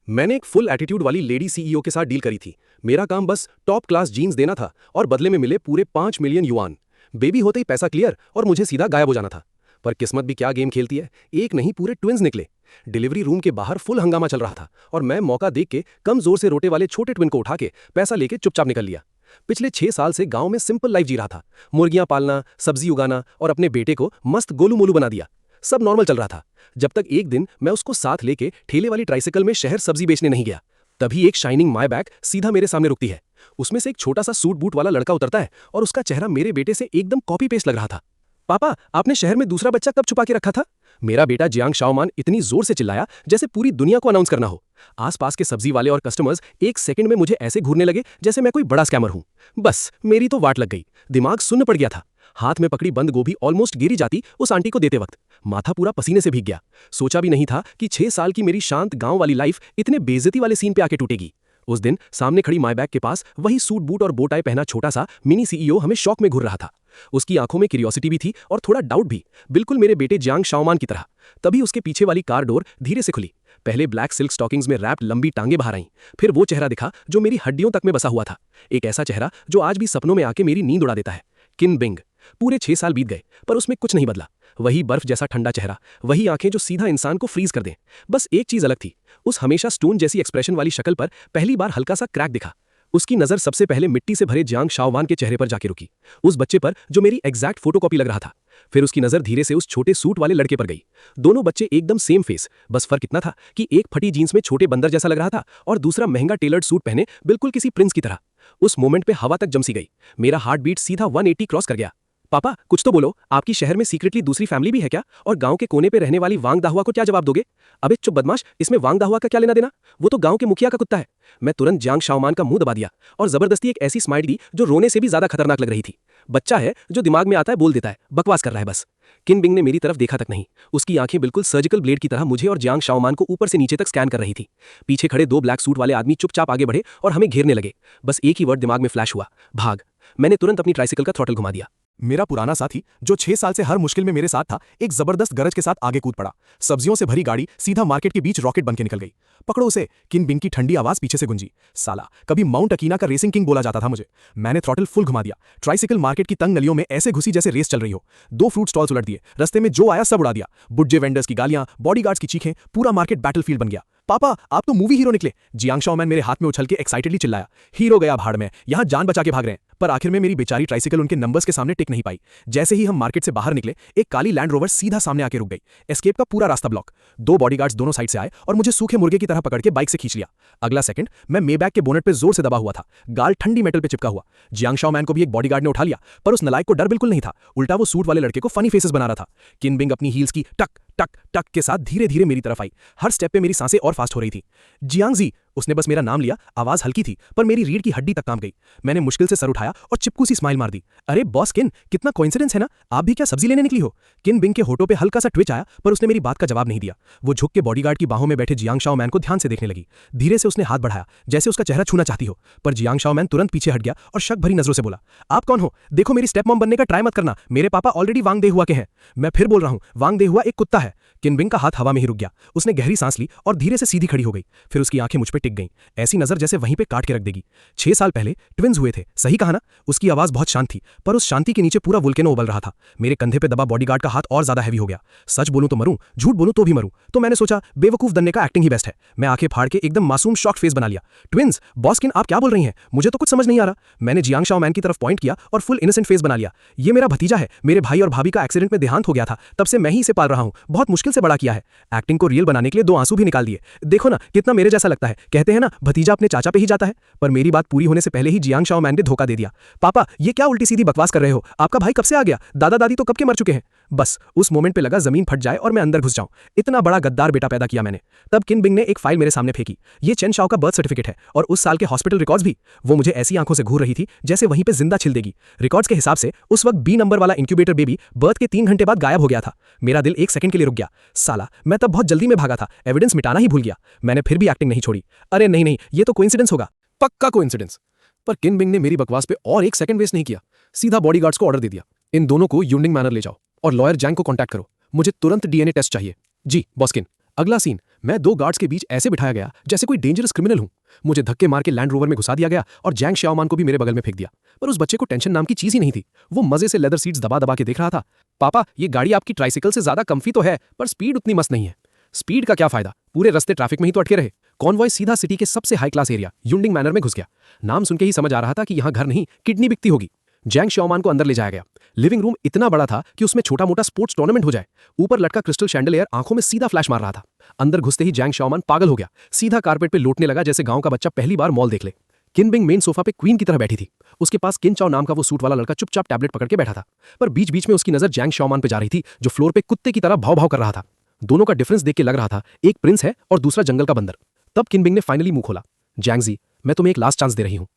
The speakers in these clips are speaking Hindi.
मैंने एक फुल एटीट्यूड वाली लेडी सीईओ के साथ डील करी थी। मेरा काम बस टॉप क्लास जीन्स देना था और बदले में मिले पूरे 5 मिलियन युआन। बेबी होते ही पैसा क्लियर और मुझे सीधा गायब हो जाना था। पर किस्मत भी क्या गेम खेलती है, एक नहीं पूरे ट्विंस निकले। डिलीवरी रूम के बाहर फुल हंगामा चल रहा था और मैं मौका देख के कम जोर से रोटे वाले छोटे ट्विन को उठा के पैसा लेके चुपचाप निकल लिया। पिछले 6 साल से गांव में सिंपल लाइफ जी रहा था। मुर्गियां पालना, सब्जी उगाना और अपने बेटे को मस्त गोलू मोलू बना दिया। सब नॉर्मल चल रहा था, जब तक एक दिन मैं उसको साथ लेके ठेले वाली ट्राइसिकल में शहर सब्जी बेचने नहीं गया। तभी एक शाइनिंग माई बैक सीधा मेरे सामने रुकती है। उसमें से एक छोटा सा सूट बूट वाला लड़का उतरता है और उसका चेहरा मेरे बेटे से एकदम कॉपी पेस्ट लग रहा था। पापा, आपने शहर में दूसरा बच्चा कब छुपा के रखा था? मेरा बेटा जियांग शाओमान इतनी जोर से चिल्लाया जैसे पूरी दुनिया को अनाउंस करना हो। आसपास के सब्जी वाले और कस्टमर्स एक सेकंड में मुझे ऐसे घूरने लगे जैसे मैं कोई बड़ा स्कैमर हूं। बस मेरी तो वाट लग गई, दिमाग सुन्न पड़ गया था। हाथ में पकड़ी बंद गोभी ऑलमोस्ट गिरी जाती उस आंटी को देते वक्त। माथा पूरा पसीने से भीग गया। सोचा भी नहीं था कि 6 साल की मेरी शांत गांव वाली लाइफ इतने बेइज्जती वाले सीन पे आके टूटेगी। उस दिन सामने खड़ी माई बैग के पास वही सूट बूट और बोटाई पहना छोटा सा मिनी सीईओ हमें शौक में घूर रहा था। उसकी आंखों में क्यूरियोसिटी भी थी और थोड़ा डाउट भी, बिल्कुल मेरे बेटे जियांग शाओमान की तरह। तभी उसके पीछे वाली कार डोर धीरे से खुली। पहले ब्लैक सिल्क स्टॉकिंग्स में रैप्ड लंबी टांगे बाहर आईं। फिर वो चेहरा दिखा जो मेरी हड्डियों तक में बसा हुआ था। एक ऐसा चेहरा जो आज भी सपनों में आके मेरी नींद उड़ा देता है। किन बिंग। पूरे 6 साल बीत गए पर उसमें कुछ नहीं बदला। वही बर्फ जैसा ठंडा चेहरा, वही आंखें जो सीधा इंसान को फ्रीज कर दें। बस एक चीज अलग थी, उस हमेशा स्टोन जैसी एक्सप्रेशन वाली शक्ल पर पहली बार हल्का सा क्रैक दिखा। उसकी नजर सबसे पहले मिट्टी से भरे जियांग शाओवान के चेहरे पर जाके रुकी, उस बच्चे पर जो मेरी एग्जैक्ट फोटोकॉपी लग रहा था। फिर उसकी नजर धीरे से उस छोटे सूट वाले लड़के पर गई। दोनों बच्चे एकदम सेम फेस, बस फर्क इतना था कि एक फटी जींस में छोटे बंदर जैसा लग रहा था और दूसरा महंगा टेलर्ड सूट पहने बिल्कुल किसी प्रिंस की तरह। उस मोमेंट पे हवा तक जमसी गई। मेरा हार्ट बीट सीधा 180 क्रॉस कर गया। पापा, कुछ तो बोलो, आपकी शहर में सीक्रेटली दूसरी फैमिली भी है क्या? और गांव के कोने पे रहने वाली वांग दाहुआ को क्या जवाब दोगे? अबे चुप बदमाश, इसमें वांग दाहुआ का क्या लेना देना? वो तो गांव के मुखिया का कुत्ता है। मैं तुरंत जियांग शाओमान का मुंह दबा दिया और जबरदस्ती एक ऐसी स्माइल दी जो रोने से भी ज्यादा खतरनाक लग रही थी। बच्चा है जो दिमाग में आता है बोल देता है, बकवास कर रहा है बस। किन बिंग ने मेरी तरफ देखा तक नहीं। उसकी आंखें बिल्कुल सर्जिकल ब्लेड की तरह मुझे और जियांग शाओमान को ऊपर से नीचे तक स्कैन कर रही थी। पीछे खड़े 2 ब्लैक सूट वाले आदमी चुपचाप आगे बढ़े और हमें घेरने लगे। बस एक ही वर्ड दिमाग में फ्लैश हुआ, भाग। मैंने तुरंत अपनी ट्राइसिकल का थ्रॉटल घुमा दिया। मेरा पुराना साथी जो 6 साल से हर मुश्किल में मेरे साथ था, एक जबरदस्त गरज के साथ आगे कूद पड़ा। सब्जियों से भरी गाड़ी सीधा मार्केट के बीच रॉकेट बनके निकल गई। पकड़ो उसे, किन बिंग की ठंडी आवाज पीछे से गुंजी। साला, कभी माउंट अकीना का रेसिंग किंग बोला जाता था मुझे। मैंने थ्रॉटल फुल घुमा दिया। ट्राइसिकल मार्केट की तंग गलियों में ऐसे घुसी जैसे रेस चल रही हो। 2 फ्रूट स्टॉल्स उलट दिए, रस्ते में जो आया सब उड़ा दिया। बुड्जे वेंडर्स की गालियां, बॉडीगार्ड्स की चीखें, पूरा मार्केट बैटलफील्ड बन गया। पापा, आप तो मूवी हीरो निकले, जियांग शाओमैन मेरे हाथ में उछल के एक्साइटेडली चिल्लाया। हीरो गया भाड़ में, यहां जान बचा के भाग रहे हैं। पर आखिर में मेरी बेचारी ट्राइसिकल उनके नंबर्स के सामने टिक नहीं पाई। जैसे ही हम मार्केट से बाहर निकले, एक काली लैंड रोवर सीधा सामने आके रुक गई। एस्केप का पूरा रास्ता ब्लॉक। 2 बॉडीगार्ड्स दोनों साइड से आए और मुझे सूखे मुर्गे की तरह पकड़ के बाइक से खींच लिया। अगला सेकंड मैं मेबैक के बोनेट पे जोर से दबा हुआ था। गाल ठंडी मेटल पे चिपका हुआ। जियांग शाओमैन को भी एक बॉडीगार्ड ने उठा लिया, पर उस नलायक को डर बिल्कुल नहीं था। उल्टा वो सूट वाले लड़के को फनी फेसेस बना रहा था। किन बिंग अपनी हील्स की टक टक टक के साथ धीरे धीरे मेरी तरफ आई। हर स्टेप पे मेरी सांसें और फास्ट हो रही थी। जियांग जी, उसने बस मेरा नाम लिया। आवाज हल्की थी पर मेरी रीढ़ की हड्डी तक काम गई। मैंने मुश्किल से सर उठाया और चिपकू सी स्माइल मार दी। अरे बॉस किन, कितना कोइंसिडेंस है ना, आप भी क्या सब्जी लेने निकली हो? किन बिंग के होठों पे हल्का सा ट्विच आया पर उसने मेरी बात का जवाब नहीं दिया। वो झुक के बॉडीगार्ड की बाहों में बैठे जियांग शाओमैन को ध्यान से देखने लगी। धीरे से उसने हाथ बढ़ाया जैसे उसका चेहरा छूना चाहती हो, पर जियांग शाओमैन तुरंत पीछे हट गया और शक भरी नजरों से बोला, आप कौन हो? देखो मेरी स्टेप मॉम बनने का ट्राई मत करना, मेरे पापा ऑलरेडी वांग दे हुआ के हैं। मैं फिर बोल रहा हूं, वांग दे हुआ एक कुत्ता है। किन बिंग का हाथ हवा में ही रुक गया। उसने गहरी सांस ली और धीरे से सीधी खड़ी हो गई। फिर उसकी आंखें मुझ पे टिक गईं, ऐसी नजर जैसे वहीं पे काट के रख देगी। 6 साल पहले ट्विंस हुए थे, सही कहा ना? उसकी आवाज बहुत शांत थी, पर उस शांति के नीचे पूरा वोल्केनो उबल रहा था। मेरे कंधे पे दबा बॉडीगार्ड का हाथ और ज्यादा हैवी हो गया। सच बोलूं तो मरूं, झूठ बोलूं तो भी मरूं। तो मैंने सोचा बेवकूफ बनने का एक्टिंग ही बेस्ट है। मैं आंखें फाड़ के एकदम मासूम शॉक फेस बना लिया। ट्विंस, बॉस किन, आप क्या बोल रही हैं? मुझे तो कुछ समझ नहीं आ रहा। मैंने जियांग शाओमैन की तरफ पॉइंट किया और फुल इनोसेंट फेस बना लिया। ये मेरा भतीजा है, मेरे भाई और भाभी का एक्सीडेंट में देहांत हो गया था, तब से मैं ही इसे पाल रहा हूं। बहुत मुश्किल से बड़ा किया है। एक्टिंग को रियल बनाने के लिए 2 आंसू भी निकाल दिए। देखो ना कितना मेरे जैसा लगता है। कहते हैं ना भतीजा अपने चाचा पे ही जाता है। पर मेरी बात पूरी होने से पहले ही जियांग शाओमैन ने धोखा दे दिया। पापा, ये क्या उल्टी सीधी बकवास कर रहे हो? आपका भाई कब से आ गया? दादा दादी तो कब के मर चुके हैं। बस उस मोमेंट पे लगा जमीन फट जाए और मैं अंदर घुस जाऊं। इतना बड़ा गद्दार बेटा पैदा किया मैंने। तब किन बिंग ने एक फाइल मेरे सामने फेंकी। ये चेन शाओ का बर्थ सर्टिफिकेट है और उस साल के हॉस्पिटल रिकॉर्ड्स भी। वो मुझे ऐसी आंखों से घूर रही थी जैसे वहीं पे जिंदा छिल देगी। रिकॉर्ड्स के हिसाब से उस वक्त B नंबर वाला इंक्यूबेटर बेबी बर्थ के 3 घंटे बाद गायब हो गया था। मेरा दिल 1 सेकंड के लिए रुक गया। साला, मैं तब बहुत जल्दी में भागा था, एविडेंस मिटाना ही भूल गया। मैंने फिर भी एक्टिंग नहीं छोड़ी। अरे नहीं नहीं, ये तो कोइंसिडेंस होगा, पक्का कोइंसिडेंस। पर किन बिंग ने मेरी बकवास पे और 1 सेकंड वेस्ट नहीं किया। सीधा बॉडीगार्ड्स को ऑर्डर दे दिया, इन दोनों को यूनिंग मैनर ले जाओ और लॉयर जैंग को कांटेक्ट करो। मुझे तुरंत DNA टेस्ट चाहिए। जी बॉस किन। अगला सीन, मैं 2 गार्ड्स के बीच ऐसे बिठाया गया जैसे कोई डेंजरस क्रिमिनल हूं। मुझे धक्के मार के लैंड रोवर में घुसा दिया गया और जैंग शाओमान को भी मेरे बगल में फेंक दिया। पर उस बच्चे को टेंशन नाम की चीज ही नहीं थी। वो मजे से लेदर सीट्स दबा दबा के देख रहा था। पापा, ये गाड़ी आपकी ट्राइसिकल से ज्यादा कम्फी तो है, पर स्पीड उतनी मस्त नहीं है। स्पीड का क्या फायदा, पूरे रास्ते ट्रैफिक में ही तो अटके रहे। कॉन्वॉय सीधा सिटी के सबसे हाई क्लास एरिया युंडिंग मैनर में घुस गया। नाम सुन के ही समझ आ रहा था कि यहाँ घर नहीं, किडनी बिकती होगी। जैंग शाओमान को अंदर ले जाया गया। लिविंग रूम इतना बड़ा था कि उसमें छोटा मोटा स्पोर्ट्स टूर्नामेंट हो जाए। ऊपर लटका क्रिस्टल शैंडलियर आंखों में सीधा फ्लैश मार रहा था। अंदर घुसते ही जैंग शाओमान पागल हो गया। सीधा कारपेट पे लौटने लगा जैसे गांव का बच्चा पहली बार मॉल देख ले। किन बिंग मेन सोफा पे क्वीन की तरह बैठी थी। उसके पास किन चाओ नाम का वो सूट वाला लड़का चुपचाप टैबलेट पकड़ के बैठा था। पर बीच बीच में उसकी नजर जैंग शाओमान पे जा रही थी, जो फ्लोर पे कुत्ते की तरह भाव भाव कर रहा था। दोनों का डिफरेंस देख के लग रहा था एक प्रिंस है और दूसरा जंगल का बंदर। तब किन बिंग ने फाइनली मुंह खोला। जैंग जी, मैं तुम्हें एक लास्ट चांस दे रही हूँ।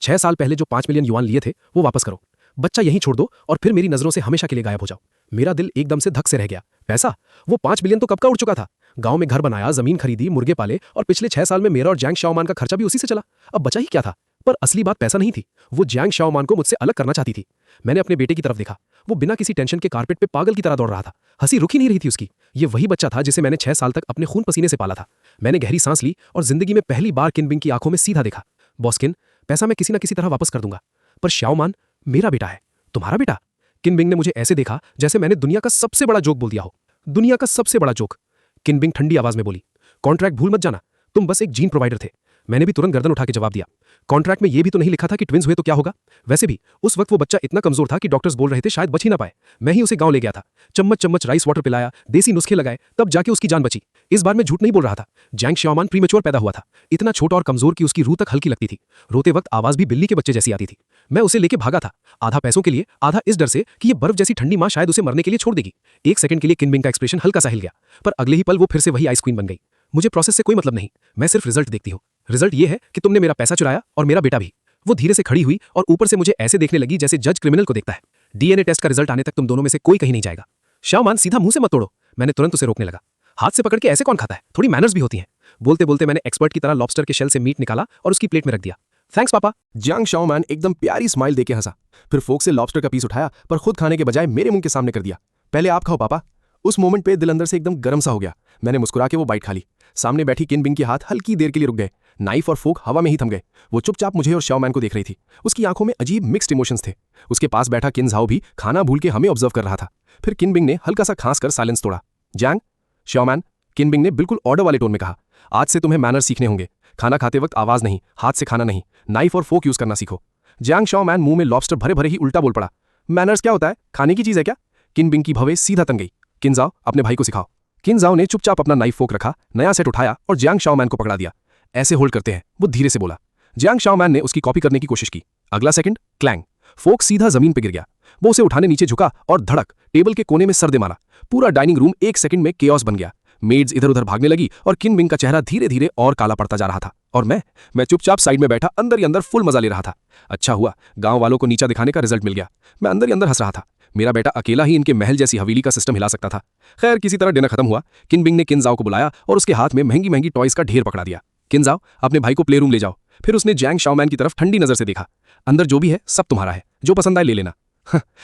6 साल पहले जो 5 मिलियन युआन लिए थे वो वापस करो। बच्चा यहीं छोड़ दो और फिर मेरी नजरों से हमेशा के लिए गायब हो जाओ। मेरा दिल एकदम से धक से रह गया। पैसा? वो 5 मिलियन तो कब का उड़ चुका था। गांव में घर बनाया, जमीन खरीदी, मुर्गे पाले और पिछले 6 साल में मेरा और जैंग शाओमान का खर्चा भी उसी से चला। अब बचा ही क्या था। पर असली बात पैसा नहीं थी। वो जैंग शाओमान को मुझसे अलग करना चाहती थी। मैंने अपने बेटे की तरफ देखा। वो बिना किसी टेंशन के कारपेट पे पागल की तरह दौड़ रहा था। हंसी रुक ही नहीं रही थी उसकी। ये वही बच्चा था जिसे मैंने 6 साल तक अपने खून पसीने से पाला था। मैंने गहरी सांस ली और जिंदगी में पहली बार किन बिंग की आंखों में सीधा देखा। बॉस किन, पैसा मैं किसी न किसी तरह वापस कर दूंगा, पर शाओमान मेरा बेटा है, तुम्हारा बेटा। किन बिंग ने मुझे ऐसे देखा जैसे मैंने दुनिया का सबसे बड़ा जोक बोल दिया हो। दुनिया का सबसे बड़ा जोक। किन बिंग ठंडी आवाज में बोली, कॉन्ट्रैक्ट भूल मत जाना, तुम बस एक जीन प्रोवाइडर थे। मैंने भी तुरंत गर्दन उठा के जवाब दिया, कॉन्ट्रैक्ट में ये भी तो नहीं लिखा था कि ट्विंस हुए तो क्या होगा। वैसे भी उस वक्त वो बच्चा इतना कमजोर था कि डॉक्टर्स बोल रहे थे शायद बच ही ना पाए। मैं ही उसे गांव ले गया था, चम्मच चम्मच राइस वाटर पिलाया, देसी नुस्खे लगाए, तब जाके उसकी जान बची। इस बार मैं झूठ नहीं बोल रहा था। जैंग शाओमान प्रीमेच्योर पैदा हुआ था, इतना छोटा और कमजोर कि उसकी रूह तक हल्की लगती थी। रोते वक्त आवाज भी बिल्ली के बच्चे जैसी आती थी। मैं उसे लेके भागा था, आधा पैसों के लिए, आधा इस डर से कि ये बर्फ जैसी ठंडी मां शायद उसे मरने के लिए छोड़ देगी। एक सेकंड के लिए किन बिंग का एक्सप्रेशन हल्का सा हिल गया, पर अगले ही पल वो फिर से वही आइस क्वीन बन गई। मुझे प्रोसेस से कोई मतलब नहीं, मैं सिर्फ रिजल्ट देखती हूँ। रिजल्ट ये है कि तुमने मेरा पैसा चुराया और मेरा बेटा भी। वो धीरे से खड़ी हुई और ऊपर से मुझे ऐसे देखने लगी जैसे जज क्रिमिनल को देखता है। डीएनए टेस्ट का रिजल्ट आने तक तुम दोनों में से कोई कहीं नहीं जाएगा। शाओमान, सीधा मुंह से मत तोड़ो। मैंने तुरंत उसे रोकने लगा। हाथ से पकड़ के ऐसे कौन खाता है, थोड़ी मैनर्स भी होती हैं। बोलते बोलते मैंने एक्सपर्ट की तरह लॉबस्टर के शेल से मीट निकाला और उसकी प्लेट में रख दिया। थैंक्स पापा। जैंग शाओमान एकदम प्यारी स्माइल देके हंसा, फिर फोक से लॉबस्टर का पीस उठाया पर खुद खाने के बजाय मेरे मुंह के सामने कर दिया। पहले आप खाओ पापा। उस मोमेंट पे दिल अंदर से एकदम गर्म सा हो गया। मैंने मुस्कुरा के वो बाइट खा ली। सामने बैठी किन बिंग के हाथ हल्की देर के लिए रुक गए। नाइफ और फोक हवा में ही थम गए। वो चुपचाप मुझे और शाओमान को देख रही थी। उसकी आंखों में अजीब मिक्स्ड इमोशंस थे। उसके पास बैठा किन झाओ भी खाना भूल के हमें ऑब्जर्व कर रहा था। फिर किन बिंग ने हल्का सा खांस कर साइलेंस तोड़ा। जैंग, शाओमान, किन बिंग ने बिल्कुल ऑर्डर वाले टोन में कहा, आज से तुम्हें मैनर सीखने होंगे। खाना खाते वक्त आवाज नहीं, हाथ से खाना नहीं, नाइफ और फोक यूज करना सीखो। जैंग शाओमान मुंह में लॉबस्टर भरे भरे ही उल्टा बोल पड़ा, मैनर्स क्या होता है, खाने की चीज है क्या। किन बिंग की भवें सीधा तन गई। किन जाओ, अपने भाई को सिखाओ। किन जाओ ने चुपचाप अपना नाइफ फोक रखा, नया सेट उठाया और जैंग शाओमान को पकड़ा दिया। ऐसे होल्ड करते हैं, वो धीरे से बोला। जैंग शाओमान ने उसकी कॉपी करने की कोशिश की। अगला सेकंड, क्लैंग, फोक सीधा जमीन पर गिर गया। वो उसे उठाने नीचे झुका और धड़क टेबल के कोने में सर दे मारा। पूरा डाइनिंग रूम एक सेकंड में केओस बन गया। मेड्स इधर उधर भागने लगी और किन बिंग का चेहरा धीरे धीरे और काला पड़ता जा रहा था। और मैं चुपचाप साइड में बैठा अंदर ही अंदर फुल मजा ले रहा था। अच्छा हुआ गांव वालों को नीचा दिखाने का रिजल्ट मिल गया। मैं अंदर ही अंदर हंस रहा था। मेरा बेटा अकेला ही इनके महल जैसी हवेली का सिस्टम हिला सकता था। खैर, किसी तरह डिनर खत्म हुआ। किन बिंग ने किन जाओ को बुलाया और उसके हाथ में महंगी महंगी टॉयज का ढेर पकड़ा दिया। किन जाओ, अपने भाई को प्ले रूम ले जाओ। फिर उसने जैंग शाओमान की तरफ ठंडी नजर से देखा। अंदर जो भी है सब तुम्हारा है, जो पसंद आए ले लेना।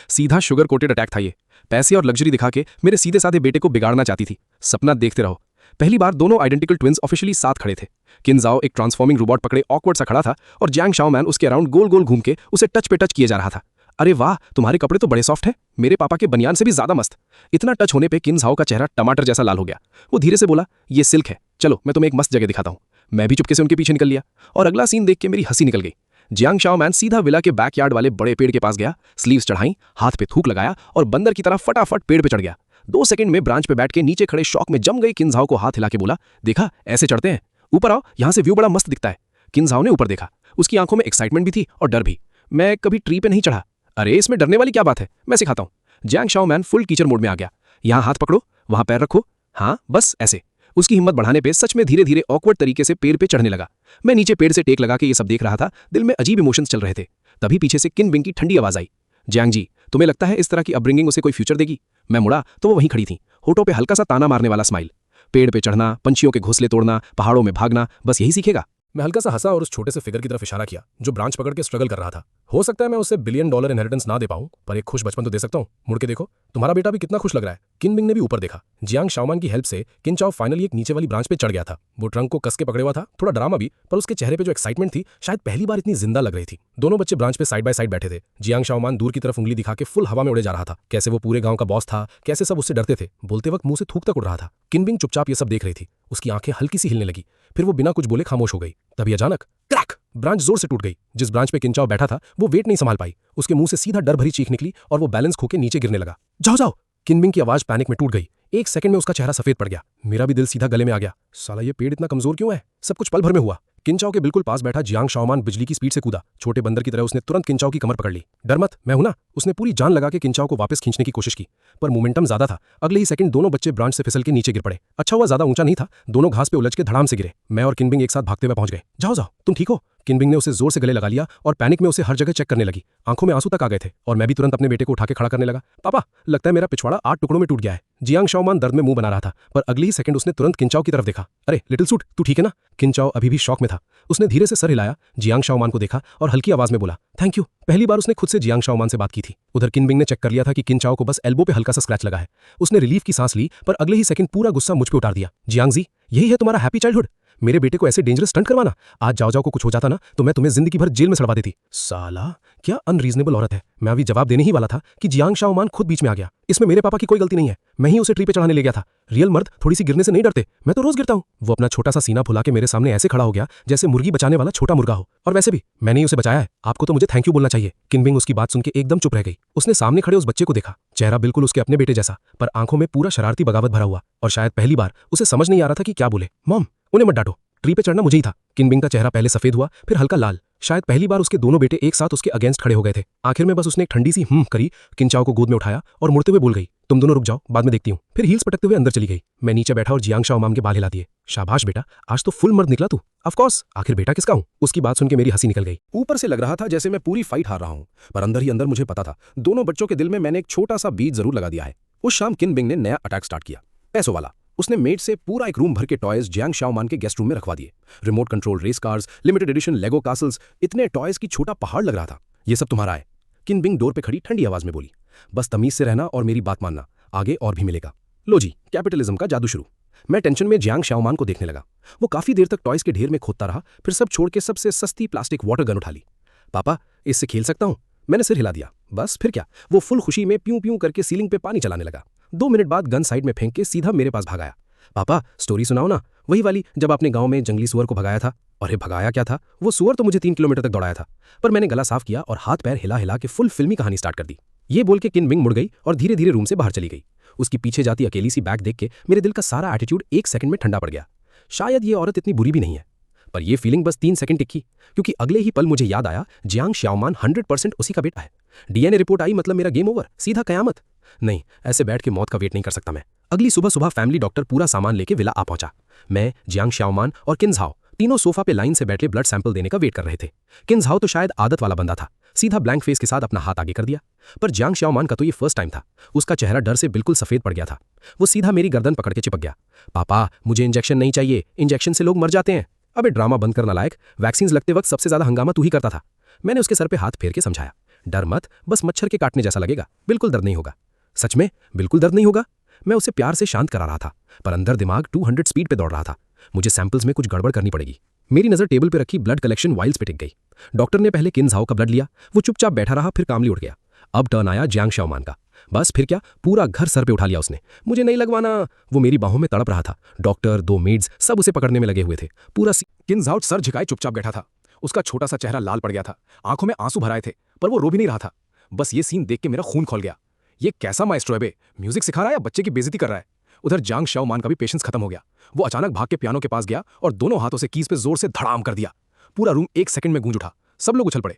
सीधा शुगर कोटेड अटैक था ये। पैसे और लग्जरी दिखा के मेरे सीधे साधे बेटे को बिगाड़ना चाहती थी। सपना देखते रहो। पहली बार दोनों आइडेंटिकल ट्विंस ऑफिशियली साथ खड़े थे। किन जाओ एक ट्रांसफॉर्मिंग रोबोट पकड़े ऑकवर्ड सा खड़ा था और जैंग शाओमान उसके अराउंड गोल गोल घूम के उसे टच पे टच किए जा रहा था। अरे वाह, तुम्हारे कपड़े तो बड़े सॉफ्ट हैं, मेरे पापा के बनियान से भी ज्यादा मस्त। इतना टच होने पे किन जाओ का चेहरा टमाटर जैसा लाल हो गया। वो धीरे से बोला, ये सिल्क है, चलो मैं तुम्हें एक मस्त जगह दिखाता हूँ। मैं भी चुपके से उनके पीछे निकल लिया और अगला सीन देख के मेरी हंसी निकल गई। जैंग शाओमान सीधा विला के बैकयार्ड वाले बड़े पेड़ के पास गया, स्लीव्स चढ़ाई, हाथ पे थूक लगाया और बंदर की तरह फटाफट पेड़ पे चढ़ गया। 2 सेकंड में ब्रांच पे बैठ के नीचे खड़े शौक में जम गई किन झाओ को हाथ हिला के बोला, देखा ऐसे चढ़ते हैं, ऊपर आओ, यहाँ से व्यू बड़ा मस्त दिखता है। किन झाओ ने ऊपर देखा। उसकी आंखों में एक्साइटमेंट भी थी और डर भी। मैं कभी ट्री पे नहीं चढ़ा। अरे इसमें डरने वाली क्या बात है, मैं सिखाता हूँ। जैंग शाओमान फुल टीचर मोड में आ गया। यहाँ हाथ पकड़ो, वहां पैर रखो, हाँ बस ऐसे। उसकी हिम्मत बढ़ाने पे सच में धीरे धीरे ऑकवर्ड तरीके से पेड़ पे चढ़ने लगा। मैं नीचे पेड़ से टेक लगा के ये सब देख रहा था। दिल में अजीब इमोशंस चल रहे थे। तभी पीछे से किन बिंग की ठंडी आवाज आई, जैंग जी, तुम्हें लगता है इस तरह की अपब्रिंगिंग उसे कोई फ्यूचर देगी। मैं मुड़ा तो वो वहीं खड़ी थी, होठों पे हल्का सा ताना मारने वाला स्माइल। पेड़ पे चढ़ना, पंछियों के घोंसले तोड़ना, पहाड़ों में भागना, बस यही सीखेगा। मैं हल्का सा हंसा और उस छोटे से फिगर की तरफ इशारा किया जो ब्रांच पकड़ के स्ट्रगल कर रहा था। हो सकता है मैं उसे $1 बिलियन इनहेरिटेंस ना दे पाऊं, पर एक खुश बचपन तो दे सकता हूं। मुड़ के देखो, तुम्हारा बेटा भी कितना खुश लग रहा है। किन बिंग ने भी ऊपर देखा। जियांग शाओमान की हेल्प से किन चाओ फाइनली एक नीचे वाली ब्रांच पे चढ़ गया था। वो ट्रंक को कस के पकड़े हुआ था, थोड़ा ड्रामा भी, पर उसके चेहरे पे जो एक्साइटमेंट थी शायद पहली बार इतनी जिंदा लग रही थी। दोनों बच्चे ब्रांच पे साइड बाय साइड बैठे थे। जियांग शाओमान दूर की तरफ उंगली दिखा के फुल हवा में उड़े जा रहा था। कैसे वो पूरे गांव का बॉस था, कैसे सब उससे डरते थे। बोलते वक्त मुंह से थूक तक उड़ रहा था। किन बिंग चुपचाप ये सब देख रही थी। उसकी आंखें हल्की सी हिलने लगी, फिर वो बिना कुछ बोले खामोश हो गई। तभी अचानक क्रैक, ब्रांच जोर से टूट गई। जिस ब्रांच पे किंचाओ बैठा था वो वेट नहीं संभाल पाई। उसके मुंह से सीधा डर भरी चीख निकली और वो बैलेंस खो के नीचे गिरने लगा। जाओ जाओ, किनबिंग की आवाज पैनिक में टूट गई। एक सेकंड में उसका चेहरा सफेद पड़ गया। मेरा भी दिल सीधा गले में आ गया। साला ये पेड़ इतना कमजोर क्यों है। सब कुछ पल भर में हुआ। किंचाओ के बिल्कुल पास बैठा जियांग शाओमान बिजली की स्पीड से कूदा। छोटे बंदर की तरह उसने तुरंत किंचाओ की कमर पकड़ ली। डर मत, मैं हूं ना। उसने पूरी जान लगा के किंचाओ को वापस खींचने की कोशिश की, पर मोमेंटम ज्यादा था। अगले ही सेकंड दोनों बच्चे ब्रांच से फिसल के नीचे गिर पड़े। अच्छा हुआ ज्यादा ऊंचा नहीं था, दोनों घास पे उलझ के धड़ाम से गिरे। मैं और किनबिंग एक साथ भागते हुए पहुंच गए। जाओ जाओ, तुम ठीक हो। किनबिंग ने उसे जोर से गले लगा लिया और पैनिक में उसे हर जगह चेक करने लगी। आंखों में आंसू तक आ गए थे और मैं भी तुरंत अपने बेटे को उठा के खड़ा करने लगा। पापा, लगता है मेरा पिछवाड़ा 8 टुकड़ों में टूट गया है। जियांग शाओमान दर्द में मुंह बना रहा था, पर अगले ही सेकंड उसने तुरंत किंचाओ की तरफ देखा। अरे लिटिल सूट, तू ठीक है ना। किंचाओ अभी भी शॉक में था। उसने धीरे से सर हिलाया, जियांग शाओमान को देखा और हल्की आवाज में बोला, थैंक यू। पहली बार उसने खुद से जियांग शाओमान से बात की थी। उधर किनबिंग ने चेक कर लिया था कि किंचाओ को बस एल्बो पे हल्का सा स्क्रैच लगा है। उसने रिलीफ की सांस ली, पर अगले ही सेकंड पूरा गुस्सा मुझ पे उतार दिया। जियांग जी, यही है तुम्हारा हैप्पी चाइल्डहुड? मेरे बेटे को ऐसे डेंजरस स्टंट करवाना? आज जाओ जाओ को कुछ हो जाता ना तो मैं तुम्हें जिंदगी भर जेल में सड़वा देती। साला, क्या अनरीजनेबल औरत है। मैं अभी जवाब देने ही वाला था कि जियांग शाओमान खुद बीच में आ गया। इसमें मेरे पापा की कोई गलती नहीं है। मैं ही उसे ट्री पे चढ़ाने ले गया था। रियल मर्द थोड़ी सी गिरने से नहीं डरते। मैं तो रोज गिरता हूँ। वो अपना छोटा सा सीना फुला के मेरे सामने ऐसे खड़ा हो गया जैसे मुर्गी बचाने वाला छोटा मुर्गा हो। और वैसे भी मैंने ही उसे बचाया है। आपको तो मुझे थैंक यू बोलना चाहिए। किनबिंग उसकी बात सुन के एकदम चुप रह गई। उसने सामने खड़े उस बच्चे को देखा। चेहरा बिल्कुल उसके अपने बेटे जैसा, पर आंखों में पूरा शरारती बगावत भरा हुआ। और शायद पहली बार उसे समझ नहीं आ रहा था कि क्या बोले। मॉम, उन्हें मत डांटो। ट्री पे चढ़ना मुझे ही था। किनबिंग का चेहरा पहले सफेद हुआ, फिर हल्का लाल। शायद पहली बार उसके दोनों बेटे एक साथ उसके अगेंस्ट खड़े हो गए थे। आखिर में बस उसने एक ठंडी सी करी, किंचाओ को गोद में उठाया और मुड़ते हुए बोल गई, तुम दोनों रुक जाओ, बाद में देखती हूँ। फिर हील्स पटकते हुए अंदर चली गई। मैं नीचे बैठा और जियांग शाओमान के बाल हिला दिए। शाबाश बेटा, आज तो फुल मर्द निकला तू। ऑफ कोर्स, आखिर बेटा किसका हूँ। उसकी बात सुन के मेरी हंसी निकल गई। ऊपर से लग रहा था जैसे मैं पूरी फाइट हार रहा हूं, पर अंदर ही अंदर मुझे पता था दोनों बच्चों के दिल में मैंने एक छोटा सा बीज जरूर लगा दिया है। उस शाम किनबिंग ने नया अटैक स्टार्ट किया, पैसों वाला। उसने मेड से पूरा एक रूम भर के टॉयज जियांग शाओमान के गेस्ट रूम में रखवा दिए। Remote control race cars, limited edition Lego castles, इतने टॉयज की छोटा पहाड़ लग रहा था। ये सब तुम्हारा है। किनबिंग डोर पे खड़ी ठंडी आवाज में बोली, बस तमीज से रहना और मेरी बात मानना, आगे और भी मिलेगा। लो जी, कैपिटलिज्म का जादू शुरू। मैं टेंशन में जियांग शाओमान को देखने लगा। वो काफी देर तक टॉयज के ढेर में खोदता रहा, फिर सब छोड़ के सबसे सस्ती प्लास्टिक वाटर गन उठा ली। पापा, इससे खेल सकता हूं? मैंने सिर हिला दिया। बस फिर क्या, वो फुल खुशी में प्यूं प्यूं करके सीलिंग पे पानी चलाने लगा। 2 मिनट बाद गन साइड में फेंक के सीधा मेरे पास भाग आया। पापा, स्टोरी सुनाओ ना, वही वाली जब आपने गांव में जंगली सुअर को भगाया था। अरे भगाया क्या था, वो सुअर तो मुझे 3 किलोमीटर तक दौड़ाया था। पर मैंने गला साफ किया और हाथ पैर हिला हिला के फुल फिल्मी कहानी स्टार्ट कर दी। ये बोल के किनबिंग मुड़ गई और धीरे धीरे रूम से बाहर चली गई। उसकी पीछे जाती अकेली सी बैग देख के मेरे दिल का सारा एटीट्यूड 1 सेकंड में ठंडा पड़ गया। शायद ये औरत इतनी बुरी भी नहीं है, पर यह फीलिंग बस 3 सेकंड टिकी, क्योंकि अगले ही पल मुझे याद आया जियांग शाओमान 100% उसी का बेटा है। डीएनए रिपोर्ट आई मतलब मेरा गेम ओवर, सीधा कयामत। नहीं, ऐसे बैठ के मौत का वेट नहीं कर सकता मैं। अगली सुबह सुबह फैमिली डॉक्टर पूरा सामान लेके विला आ पहुंचा। मैं, जियांग शाओमान और किन्झाओ तीनों सोफा पे लाइन से बैठे ब्लड सैंपल देने का वेट कर रहे थे। किन्झाओ तो शायद आदत वाला बंदा था, सीधा ब्लैंक फेस के साथ अपना हाथ आगे कर दिया। पर जियांग शाओमान का तो ये फर्स्ट टाइम था। उसका चेहरा डर से बिल्कुल सफेद पड़ गया था। वो सीधा मेरी गर्दन पकड़ के चिपक गया। पापा, मुझे इंजेक्शन नहीं चाहिए, इंजेक्शन से लोग मर जाते हैं। अबे ड्रामा बंद करना लायक, वैक्सीन लगते वक्त सबसे ज्यादा हंगामा तू ही करता था। मैंने उसके सर पे हाथ फेर के समझाया, डर मत, बस मच्छर के काटने जैसा लगेगा, बिल्कुल दर्द नहीं होगा। सच में बिल्कुल दर्द नहीं होगा। मैं उसे प्यार से शांत करा रहा था, पर अंदर दिमाग 200 स्पीड पे दौड़ रहा था। मुझे सैंपल्स में कुछ गड़बड़ करनी पड़ेगी। मेरी नजर टेबल पे रखी ब्लड कलेक्शन वाइल्स पे टिक गई। डॉक्टर ने पहले किन्झाओ का ब्लड लिया, वो चुपचाप बैठा रहा, फिर कामली उठ गया। अब टर्न आया जियांग शाओमान का। बस फिर क्या, पूरा घर सर पे उठा लिया उसने। मुझे नहीं लगवाना। वो मेरी बाहों में तड़प रहा था। डॉक्टर, 2 मेड्स सब उसे पकड़ने में लगे हुए थे। पूरा किन्झाओ सर झुकाए चुपचाप बैठा था। उसका छोटा सा चेहरा लाल पड़ गया था, आंखों में आंसू भराए थे, पर वो रो भी नहीं रहा था। बस ये सीन देख के मेरा खून खौल गया। ये कैसा माइस्ट्रो है बे, म्यूजिक सिखा रहा है या बच्चे की बेइज्जती कर रहा है। उधर जियांग शाओमान का भी पेशेंस खत्म हो गया। वो अचानक भाग के पियानो के पास गया और दोनों हाथों से कीज पे जोर से धड़ाम कर दिया। पूरा रूम 1 सेकंड में गूंज उठा। सब लोग उछल पड़े।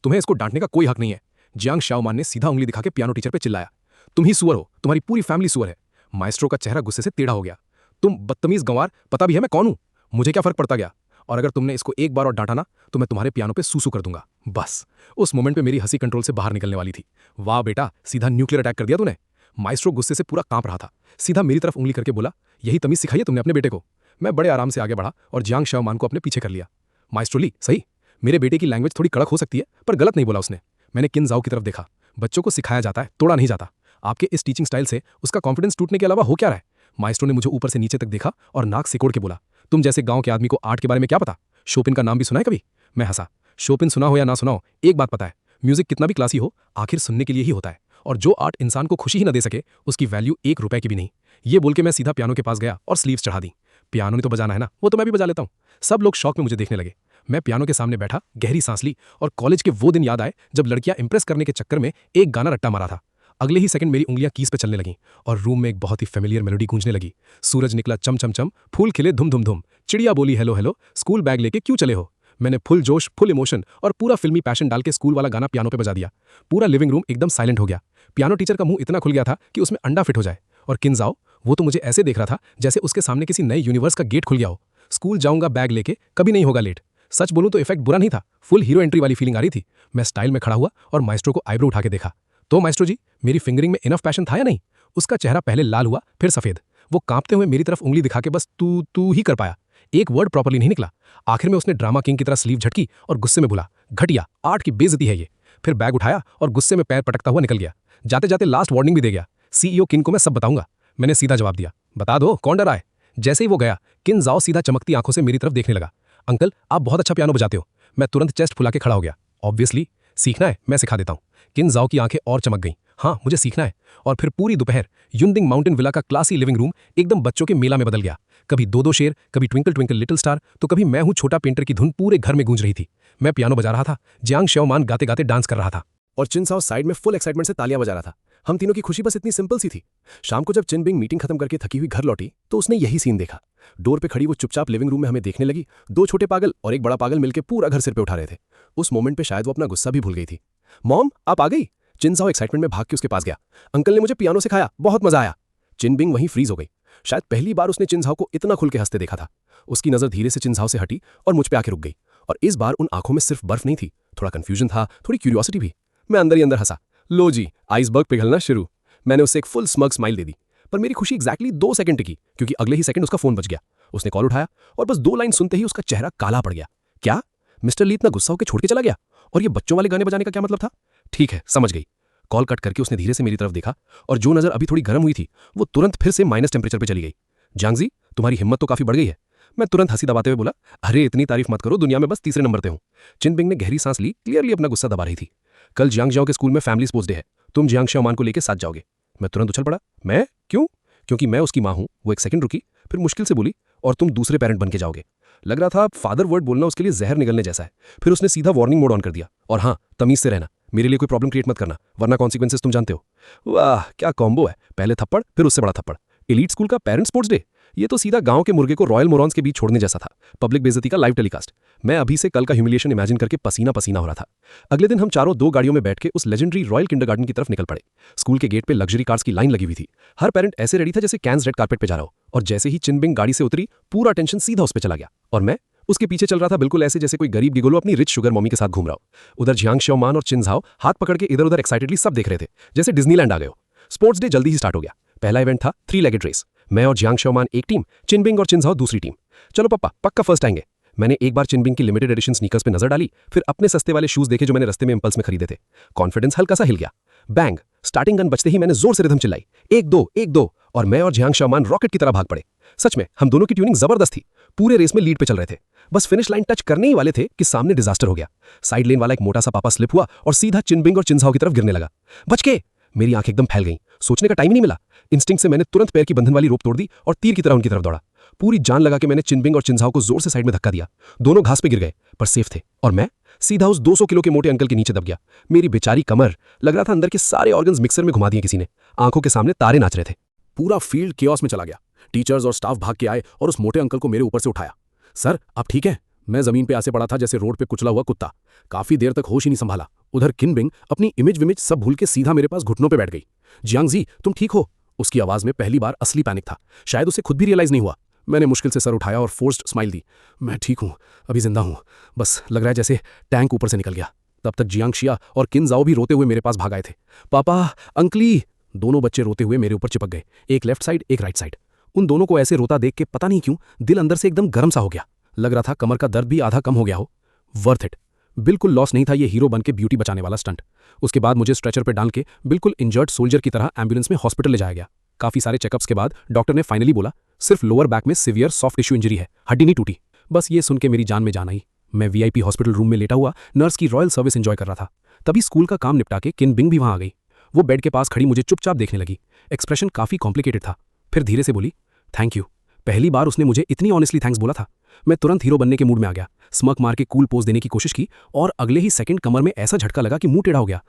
तुम्हें इसको डांटने का कोई हक नहीं है, जियांग शाओमान ने सीधा उंगली दिखा के पियानो टीचर पे चिल्लाया। तुम ही सुअर हो, तुम्हारी पूरी फैमिली सुअर है। माइस्ट्रो का चेहरा गुस्से से टेढ़ा हो गया। तुम बदतमीज गंवार, पता भी है मैं कौन हूं। मुझे क्या फर्क पड़ता गया, और अगर तुमने इसको एक बार और डांटा ना तो मैं तुम्हारे पियानो पे सूसू कर दूंगा। बस उस मोमेंट पे मेरी हंसी कंट्रोल से बाहर निकलने वाली थी। वाह बेटा, सीधा न्यूक्लियर अटैक कर दिया तूने। माइस्ट्रो गुस्से से पूरा कांप रहा था। सीधा मेरी तरफ उंगली करके बोला, यही तमीज सिखाई है तुमने अपने बेटे को। मैं बड़े आराम से आगे बढ़ा और जियांग शाओमान को अपने पीछे कर लिया। माइस्ट्रो ली सही। मेरे बेटे की लैंग्वेज थोड़ी कड़क हो सकती है, पर गलत नहीं बोला उसने। मैंने किन जाओ की तरफ देखा। बच्चों को सिखाया जाता है, तोड़ा नहीं जाता। आपके इस टीचिंग स्टाइल से उसका कॉन्फिडेंस टूटने के अलावा हो क्या रहा है? माइस्ट्रो ने मुझे ऊपर से नीचे तक देखा और नाक सिकोड़ के बोला, तुम जैसे गांव के आदमी को आर्ट के बारे में क्या पता? शोपिन का नाम भी सुना है कभी? मैं हंसा। शोपिन सुना हो या ना सुना हो, एक बात पता है, म्यूजिक कितना भी क्लासी हो, आखिर सुनने के लिए ही होता है। और जो आर्ट इंसान को खुशी ही न दे सके, उसकी वैल्यू 1 रुपए की भी नहीं। ये बोल के मैं सीधा पियानो के पास गया और स्लीव्स चढ़ा दी। पियानो ने तो बजाना है ना, वो तो मैं भी बजा लेता हूँ। सब लोग शौक में मुझे देखने लगे। मैं पियानो के सामने बैठा, गहरी सांस ली और कॉलेज के वो दिन याद आए जब लड़कियां इंप्रेस करने के चक्कर में एक गाना रट्टा मारा था। अगले ही सेकंड मेरी उंगलियां कीज पे चलने लगीं और रूम में एक बहुत ही फेमिलियर मेलोडी गूंजने लगी। सूरज निकला चम चम चम, फूल खिले धुम धुम धुम, चिड़िया बोली हेलो हेलो, स्कूल बैग लेके क्यों चले हो। मैंने फुल जोश, फुल इमोशन और पूरा फिल्मी पैशन डाल के स्कूल वाला गाना पियानो पे बजा दिया। पूरा लिविंग रूम एकदम साइलेंट हो गया। पियानो टीचर का मुंह इतना खुल गया था कि उसमें अंडा फिट हो जाए। और किन्जाओ, वो तो मुझे ऐसे देख रहा था जैसे उसके सामने किसी नए यूनिवर्स का गेट खुल गया हो। स्कूल जाऊंगा बैग लेके, कभी नहीं होगा लेट। सच बोलूं तो इफेक्ट बुरा नहीं था, फुल हीरो एंट्री वाली फीलिंग आ रही थी। मैं स्टाइल में खड़ा हुआ और माइस्ट्रो को आईब्रो उठा के देखा। तो माइस्ट्रो जी, मेरी फिंगरिंग में इनफ पैशन था या नहीं? उसका चेहरा पहले लाल हुआ, फिर सफेद। वो कांपते हुए मेरी तरफ उंगली दिखा के बस तू तू ही कर पाया। एक वर्ड प्रॉपर्ली नहीं निकला। आखिर में उसने ड्रामा किंग की तरह स्लीव झटकी और गुस्से में बोला, घटिया, आर्ट की बेइज्जती है ये। फिर बैग उठाया और गुस्से में पैर पटकता हुआ निकल गया। जाते जाते लास्ट वार्निंग भी दे गया, सीईओ किन को मैं सब बताऊंगा। मैंने सीधा जवाब दिया, बता दो, कौन डरा है? जैसे ही वो गया, किन जाओ सीधा चमकती आंखों से मेरी तरफ देखने लगा। अंकल, आप बहुत अच्छा पियानो बजाते हो। मैं तुरंत चेस्ट फुला के खड़ा हो गया। ऑब्वियसली, सीखना है, मैं सिखा देता हूँ। किन जाओ की आंखें और चमक गईं। हाँ, मुझे सीखना है। और फिर पूरी दोपहर युनदिंग माउंटेन विला का क्लासी लिविंग रूम एकदम बच्चों के मेला में बदल गया। कभी दो दो शेर, कभी ट्विंकल ट्विंकल लिटिल स्टार, तो कभी मैं हूं छोटा पेंटर की धुन पूरे घर में गूंज रही थी। मैं पियानो बजा रहा था, जियांग श्योमान गाते गाते डांस कर रहा था और चिन साओ साइड में फुल एक्साइटमेंट से तालियां बजा रहा था। हम तीनों की खुशी बस इतनी सिंपल सी थी। शाम को जब चिन बिंग मीटिंग खत्म करके थकी हुई घर लौटी तो उसने यही सीन देखा। डोर पे खड़ी वो चुपचाप लिविंग रूम में हमें देखने लगी। 2 छोटे पागल और एक बड़ा पागल मिलकर पूरा घर सिर पे उठा रहे थे। उस मोमेंट पे शायद वो अपना गुस्सा भी भूल गई थी। मॉम, आप आ गई? चिन साओ एक्साइटमेंट में भाग के उसके पास गया। अंकल ने मुझे पियानो सिखाया, बहुत मजा आया। चिन बिंग वहीं फ्रीज हो गई। शायद पहली बार उसने चिन साओ को इतना खुल के हंसते देखा था। उसकी नजर धीरे से चिन साओ से हटी और मुझ पे आके रुक गई। और इस बार उन आंखों में सिर्फ बर्फ नहीं थी, थोड़ा कंफ्यूजन था, थोड़ी क्यूरियोसिटी भी। मैं अंदर ही अंदर हंसा। लो जी, आइसबर्ग पिघलना शुरू। मैंने उससे एक फुल स्मग स्माइल दे दी। पर मेरी खुशी एग्जैक्टली 2 सेकंड टिकी, क्योंकि अगले ही सेकंड उसका फोन बज गया। उसने कॉल उठाया और बस 2 लाइन सुनते ही उसका चेहरा काला पड़ गया। क्या? मिस्टर ली इतना गुस्सा होकर छोड़ के चला गया? और ये बच्चों वाले गाने बजाने का क्या मतलब था? ठीक है, समझ गई। कॉल कट करके उसने धीरे से मेरी तरफ देखा और जो नजर अभी थोड़ी गर्म हुई थी वो तुरंत फिर से माइनस टेम्परेचर पे चली गई। जांगजी, तुम्हारी हिम्मत तो काफी बढ़ गई है। मैं तुरंत हंसी दबाते हुए बोला, अरे इतनी तारीफ मत करो, दुनिया में बस तीसरे नंबर पे हूं। चिन बिंग ने गहरी सांस ली, क्लियरली अपना गुस्सा दबा रही थी। कल जियांग के स्कूल में फैमिली स्पोर्ट्स डे है, तुम जियांग श्योमान को लेकर साथ जाओगे। मैं तुरंत उछल पड़ा, मैं? क्यों? क्योंकि मैं उसकी मां हूं। वो एक सेकंड रुकी, फिर मुश्किल से बोली, और तुम दूसरे पेरेंट बन के जाओगे। लग रहा था फादर वर्ड बोलना उसके लिए जहर निगलने जैसा है। फिर उसने सीधा वार्निंग मोड ऑन कर दिया, और हाँ, तमीज से रहना, मेरे लिए कोई प्रॉब्लम क्रिएट मत करना, वरना कॉन्सिक्वेंसेस तुम जानते हो। वाह, क्या कॉम्बो है, पहले थप्पड़ फिर उससे बड़ा थप्पड़। एलीट स्कूल का पेरेंट्स स्पोर्ट्स डे, ये तो सीधा गांव के मुर्गे को रॉयल मोरॉन्स के बीच छोड़ने जैसा था। पब्लिक बेइज्जती का लाइव टेलीकास्ट। मैं अभी से कल का ह्यूमिलिएशन इमेजिन करके पसीना पसीना हो रहा था। अगले दिन हम चारों 2 गाड़ियों में बैठ के उस लेजेंडरी रॉयल किंडरगार्टन की तरफ निकल पड़े। स्कूल के गेट पे लग्जरी कार्स की लाइन लगी हुई थी। हर पेरेंट ऐसे रेडी था जैसे कैंस रेड कारपेट पे जा रहा हो। और जैसे ही चिन बिंग गाड़ी से उतरी, पूरा टेंशन सीधा उस पे चला गया और मैं उसके पीछे चल रहा था, बिल्कुल ऐसे जैसे कोई गरीब गिगोलो अपनी रिच शुगर मम्मी के साथ घूम रहा हो। उधर जियांग श्योमान और चिन झाओ हाथ पकड़ के इधर उधर एक्साइटेडली सब देख रहे थे, जैसे डिज्नीलैंड आ गए हो। स्पोर्ट्स डे जल्दी ही स्टार्ट हो गया। पहला इवेंट था 3 लेगेड रेस। मैं और जियांग श्योमान एक टीम, चिन बिंग और चिन झाओ दूसरी टीम। चलो पप्पा, पक्का फर्स्ट आएंगे। मैंने एक बार चिन बिंग की लिमिटेड एडिशन स्नीकर्स पे नजर डाली, फिर अपने सस्ते वाले शूज देखे जो मैंने रस्ते में इंपल्स में खरीदे थे। कॉन्फिडेंस हल्का सा हिल गया। बैंग, स्टार्टिंग गन बजते ही मैंने जोर से रिदम चिल्लाई, 1-2 1-2, और मैं और जियांग श्योमान रॉकेट की तरह भाग पड़े। सच में हम दोनों की ट्यूनिंग जबरदस्त थी। पूरे रेस में लीड पे चल रहे थे। बस फिनिश लाइन टच करने ही वाले थे कि सामने डिजास्टर हो गया। साइड लेन वाला एक मोटा सा पापा स्लिप हुआ और सीधा चिन बिंग और चिन झाओ की तरफ गिरने लगा। बच के! मेरी आंखें एकदम फैल गईं। सोचने का टाइम ही नहीं मिला। इंस्टिंक्ट से मैंने तुरंत पैर की बंधन वाली रोप तोड़ दी और तीर की तरह उनकी तरफ दौड़ा। पूरी जान लगा के मैंने चिन बिंग और चिन झाओ को जोर से साइड में धक्का दिया। दोनों घास पे गिर गए, पर सेफ थे, और मैं सीधा उस 200 किलो के मोटे अंकल के नीचे दब गया। मेरी बेचारी कमर, लग रहा था अंदर के सारे ऑर्गन्स मिक्सर में घुमा दिए किसी ने। आंखों के सामने तारे नाच रहे थे। पूरा फील्ड कियोस में चला गया। टीचर्स और स्टाफ भाग के आए और उस मोटे अंकल को मेरे ऊपर से उठाया। सर, आप ठीक हैं? मैं जमीन पे ऐसे पड़ा था जैसे रोड पे कुचला हुआ कुत्ता। काफी देर तक होश ही नहीं संभाला। उधर किन बिंग अपनी इमेज विमेज सब भूल के सीधा मेरे पास घुटनों पे बैठ गई। जियांग जी, तुम ठीक हो? उसकी आवाज में पहली बार असली पैनिक था। शायद उसे खुद भी रियलाइज नहीं हुआ। मैंने मुश्किल से सर उठाया और फोर्स्ड स्माइल दी। मैं ठीक हूं, अभी जिंदा हूं, बस लग रहा है जैसे टैंक ऊपर से निकल गया। तब तक जियांग शिया और किन जाओ भी रोते हुए मेरे पास भाग आए थे। पापा, अंकली! दोनों बच्चे रोते हुए मेरे ऊपर चिपक गए, एक लेफ्ट साइड एक राइट साइड। उन दोनों को ऐसे रोता देख के पता नहीं क्यों दिल अंदर से एकदम गर्म सा हो गया। लग रहा था कमर का दर्द भी आधा कम हो गया हो। Worth it. बिल्कुल लॉस नहीं था ये हीरो बन के ब्यूटी बचाने वाला स्टंट। उसके बाद मुझे स्ट्रेचर पे डाल के बिल्कुल इंजर्ड सोल्जर की तरह एम्बुलेंस में हॉस्पिटल ले जाया गया। काफी सारे चेकअप्स के बाद डॉक्टर ने फाइनली बोला सिर्फ लोअर बैक में सिवियर सॉफ्ट टिश्यू इंजरी है, हड्डी नहीं टूटी। बस ये सुन के मेरी जान में जान आई। मैं वीआईपी हॉस्पिटल रूम में लेटा हुआ नर्स की रॉयल सर्विस एंजॉय कर रहा था। तभी स्कूल का काम निपटा के किन बिंग भी वहां आ गई। वो बेड के पास खड़ी मुझे चुपचाप देखने लगी। एक्सप्रेशन काफी कॉम्प्लिकेटेड था। फिर धीरे से बोली थैंक यू। पहली बार उसने मुझे इतनी ऑनेस्टली थैंक्स बोला था। मैं तुरंत हीरो बनने के मूड में आ गया। स्मक मार के कूल पोज देने की कोशिश की और अगले ही सेकंड कमर में ऐसा झटका लगा कि मुंह टेढ़ा हो गया।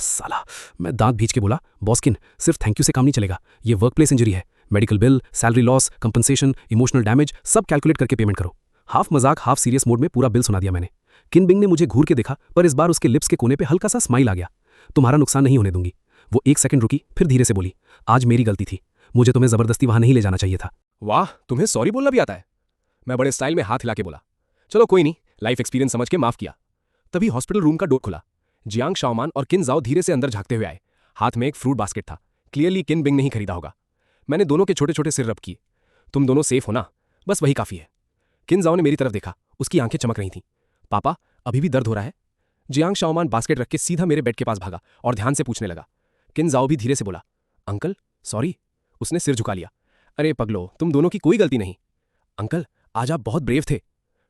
साला। मैं दांत भींच के बोला बॉसकिन सिर्फ थैंक यू से काम नहीं चलेगा, ये वर्क प्लेस इंजरी है। Medical bill, salary loss, compensation, emotional damage सब कैलकुलेट करके पेमेंट करो। हाफ मजाक हाफ सीरियस मोड में पूरा बिल सुना दिया मैंने। किन बिंग ने मुझे घूर के देखा, पर इस बार उसके लिप्स के कोने पे हल्का सा स्माइल आ गया। तुम्हारा नुकसान नहीं होने दूंगी। वो एक सेकंड रुकी, फिर धीरे से बोली आज मेरी गलती थी, मुझे तुम्हें जबरदस्ती वहां नहीं ले जाना चाहिए था। वाह, तुम्हें सॉरी बोलना भी आता है। मैं बड़े स्टाइल में हाथ हिला के बोला चलो कोई नहीं, लाइफ एक्सपीरियंस समझ के माफ किया। तभी हॉस्पिटल रूम का डोर खुला। जियांग शाओमान और किन जाओ धीरे से अंदर झांकते हुए आए। हाथ में एक फ्रूट बास्केट था। क्लियरली किन बिंग ने ही खरीदा होगा। मैंने दोनों के छोटे छोटे सिर रब किए। तुम दोनों सेफ हो ना, बस वही काफी है। किन जाओ ने मेरी तरफ देखा, उसकी आंखें चमक रही थीं। पापा अभी भी दर्द हो रहा है? जियांग शाओमान बास्केट रख के सीधा मेरे बेड के पास भागा और ध्यान से पूछने लगा। किन जाओ भी धीरे से बोला अंकल सॉरी। उसने सिर झुका लिया। अरे पगलो, तुम दोनों की कोई गलती नहीं। अंकल आज आप बहुत ब्रेव थे।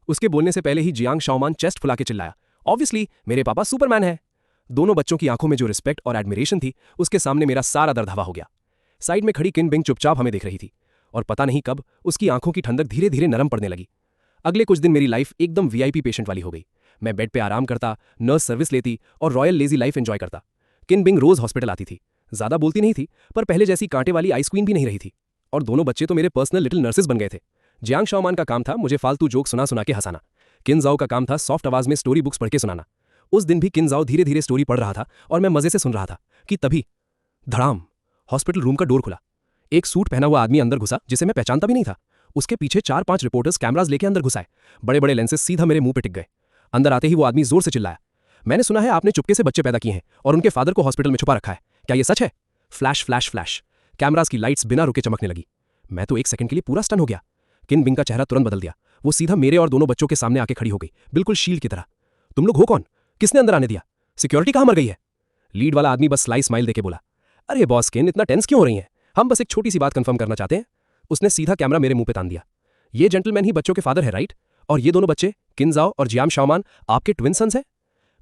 उसके बोलने से पहले ही जियांग शाओमान चेस्ट फुला के चिल्लाया ऑब्वियसली मेरे पापा सुपरमैन है। दोनों बच्चों की आंखों में जो रिस्पेक्ट और एडमिरेशन थी, उसके सामने मेरा सारा दर्द हवा हो गया। साइड में खड़ी किन बिंग चुपचाप हमें देख रही थी और पता नहीं कब उसकी आंखों की ठंडक धीरे धीरे नरम पड़ने लगी। अगले कुछ दिन मेरी लाइफ एकदम वीआईपी पेशेंट वाली हो गई। मैं बेड पे आराम करता, नर्स सर्विस लेती और रॉयल लेजी लाइफ एंजॉय करता। किन बिंग रोज हॉस्पिटल आती थी। ज्यादा बोलती नहीं थी, पर पहले जैसी कांटे वाली आइस क्वीन भी नहीं रही थी। और दोनों बच्चे तो मेरे पर्सनल लिटिल नर्सेस बन गए थे। जियांग शाओमान का काम था मुझे फालतू जोक सुना सुना के हंसाना। किन जाओ का काम था सॉफ्ट आवाज में स्टोरी बुक्स पढ़ के सुनाना। उस दिन भी किन जाओ धीरे धीरे स्टोरी पढ़ रहा था और मैं मजे से सुन रहा था कि तभी धड़ाम, हॉस्पिटल रूम का डोर खुला। एक सूट पहना हुआ आदमी अंदर घुसा जिसे मैं पहचानता भी नहीं था। उसके पीछे 4-5 रिपोर्टर्स कैमरास लेके अंदर घुसाए। बड़े बड़े लेंसेस सीधा मेरे मुंह पे टिक गए। अंदर आते ही वो आदमी जोर से चिल्लाया मैंने सुना है आपने चुपके से बच्चे पैदा किए हैं और उनके फादर को हॉस्पिटल में छुपा रखा है, क्या ये सच है? Flash flash flash. कैमरास की लाइट्स बिना रुके चमकने लगी। मैं तो एक सेकंड के लिए पूरा स्टन हो गया। किन बिंग का चेहरा तुरंत बदल दिया। वो सीधा मेरे और दोनों बच्चों के सामने आके खड़ी हो गई, बिल्कुल शील्ड की तरह। तुम लोग हो कौन? किसने अंदर आने दिया? सिक्योरिटी कहां मर गई है? लीड वाला आदमी बस स्लाई स्माइल देके बोला अरे बॉस किन, इतना टेंस क्यों हो रही हैं? हम बस एक छोटी सी बात कंफर्म करना चाहते हैं। उसने सीधा कैमरा मेरे मुंह पे तान दिया। ये जेंटलमैन ही बच्चों के फादर है राइट? और ये दोनों बच्चे किन जाओ और जियांग शाओमान आपके ट्विन सन्स हैं?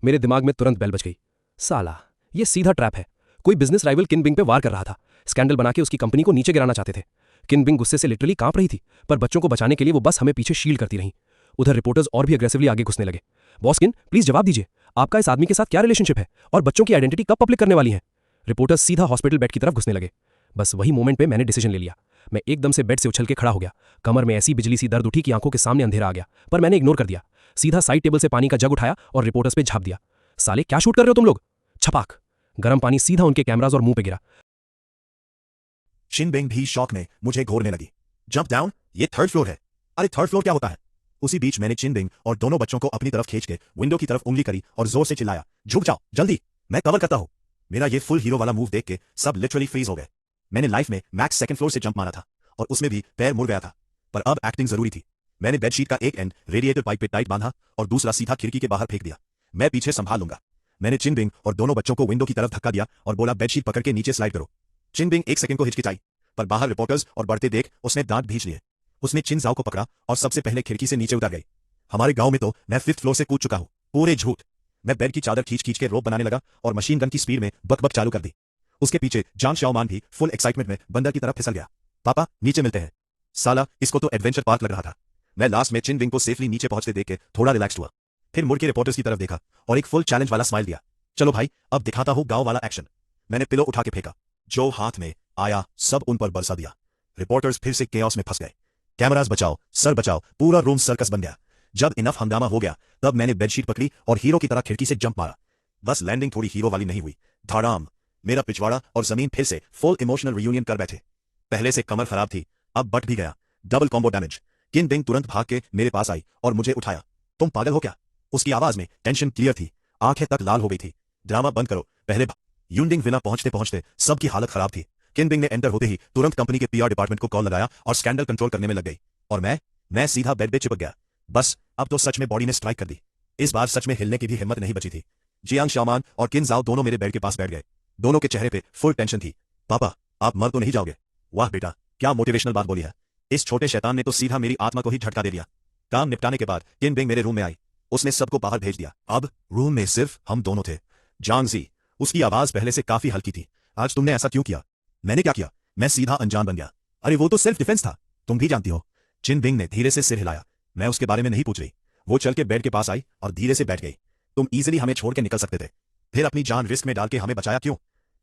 मेरे दिमाग में तुरंत बेल बज गई। साला, ये सीधा ट्रैप है। कोई बिजनेस राइवल किन बिंग पे वार कर रहा था। स्कैंडल बना के उसकी कंपनी को नीचे गिराना चाहते थे। किन बिंग गुस्से से लिटरली कांप रही थी, पर बच्चों को बचाने के लिए वो बस हमें पीछे शील्ड करती रही। उधर रिपोर्टर्स और भी अग्रेसिवली आगे घुसने लगे। बॉस किन प्लीज जवाब दीजिए, आपका इस आदमी के साथ क्या रिलेशनशिप है और बच्चों की आइडेंटिटी कब पब्लिक करने वाली है? रिपोर्टर्स सीधा हॉस्पिटल बेड की तरफ घुसने लगे। बस वही मोमेंट पे मैंने डिसीजन ले लिया। मैं एकदम से बेड से उछल के खड़ा हो गया। कमर में ऐसी बिजली सी दर्द उठी कि आंखों के सामने अंधेरा आ गया, पर मैंने इग्नोर कर दिया। सीधा साइड टेबल से पानी का जग उठाया और रिपोर्टर्स पे झाप दिया। साले क्या शूट कर रहे हो तुम लोग? छपाक, गर्म पानी सीधा उनके कैमरास और मुंह पे गिरा। चिन बिंग भी शॉक में मुझे घूरने लगी। जंप डाउन, ये 3rd फ्लोर है। अरे 3rd फ्लोर क्या होता है? उसी बीच मैंने चिन बिंग और दोनों बच्चों को अपनी तरफ खींच के विंडो की तरफ उंगली करी और जोर से चिल्लाया झुक जाओ जल्दी, मैं कवर करता हूं। मेरा ये फुल हीरो वाला मूव देख के सब लिटरली फ्रीज हो गए। मैंने लाइफ में मैक्स 2nd फ्लोर से जंप मारा था और उसमें भी पैर मुड़ गया था, पर अब एक्टिंग जरूरी थी। मैंने बेडशीट का एक एंड रेडिएटर पाइप पे टाइट बांधा और दूसरा सीधा खिड़की के बाहर फेंक दिया। मैं पीछे संभाल लूंगा। मैंने चिन बिंग और दोनों बच्चों को विंडो की तरफ धक्का दिया और बोला बेडशीट पकड़ के नीचे स्लाइड करो। चिन बिंग 1 सेकंड को हिचकिचाई, पर बाहर रिपोर्टर्स और बढ़ते देख उसने दांत भींच लिए। उसने चिन जाओ को पकड़ा और सबसे पहले खिड़की से नीचे उतर गई। हमारे गांव में तो मैं 5th फ्लोर से कूद चुका हूं, पूरे झूठ। मैं बेड की चादर खींच खींच के रोप बनाने लगा और मशीन गन की स्पीड में बक चालू कर दी। उसके पीछे जांग शाओमान भी फुल एक्साइटमेंट में बंदर की तरफ फिसल गया। पापा नीचे मिलते हैं। साला, इसको तो एडवेंचर पार्क लग रहा था। मैं लास्ट में चिन बिंग को सेफली नीचे पहुंचते देख के थोड़ा रिलैक्स हुआ। फिर मुड़ के रिपोर्टर्स की तरफ देखा और एक फुल चैलेंज वाला स्माइल दिया। चलो भाई, अब दिखाता हूं गांव वाला एक्शन। मैंने पिलो उठा के फेंका, जो हाथ में आया सब उन पर बरसा दिया। रिपोर्टर्स फिर से केओस में फंस गए। कैमरास बचाओ, सर बचाओ, पूरा रूम सर्कस बन गया। जब इनफ हंगामा हो गया तब मैंने बेडशीट पकड़ी और हीरो की तरह खिड़की से जंप मारा। बस लैंडिंग थोड़ी हीरो वाली नहीं हुई, धड़ाम। मेरा पिछवाड़ा और जमीन फिर से फुल इमोशनल रियूनियन कर बैठे। पहले से कमर खराब थी, अब बट भी गया। Double combo damage. किन बिंग तुरंत भाग के मेरे पास आई और मुझे उठाया। तुम पागल हो क्या? उसकी आवाज में टेंशन क्लियर थी, आंखें तक लाल हो गई थी। ड्रामा बंद करो, पहले यूनडिंग विना पहुंचते पहुंचते सबकी हालत खराब थी। किन बिंग ने एंटर होते ही तुरंत कंपनी के पीआर डिपार्टमेंट को कॉल लगाया और स्कैंडल कंट्रोल करने में लग गई। और मैं मैं सीधा बेड पे चिपक गया। बस अब तो सच में बॉडी ने स्ट्राइक कर दी। इस बार सच में हिलने की भी हिम्मत नहीं बची थी। जियांग शाओमान और किन जाओ दोनों मेरे बेड के पास बैठ गए। दोनों के चेहरे पे फुल टेंशन थी। पापा, आप मर तो नहीं जाओगे? वाह बेटा, क्या मोटिवेशनल बात बोली है। इस छोटे शैतान ने तो सीधा मेरी आत्मा को ही झटका दे दिया। काम निपटाने के बाद किन बिंग मेरे रूम में आई। उसने सबको बाहर भेज दिया। अब रूम में सिर्फ हम दोनों थे। जांग जी, उसकी आवाज पहले से काफी हल्की थी। आज तुमने ऐसा क्यों किया? मैंने क्या किया? मैं सीधा अनजान बन गया। अरे वो तो सेल्फ डिफेंस था, तुम भी जानती हो। चिन बिंग ने धीरे से सिर हिलाया। मैं उसके बारे में नहीं पूछ रही। वो चल के बेड के पास आई और धीरे से बैठ गई। तुम इजीली हमें छोड़ के निकल सकते थे, फिर अपनी जान रिस्क में डाल के हमें बचाया क्यों?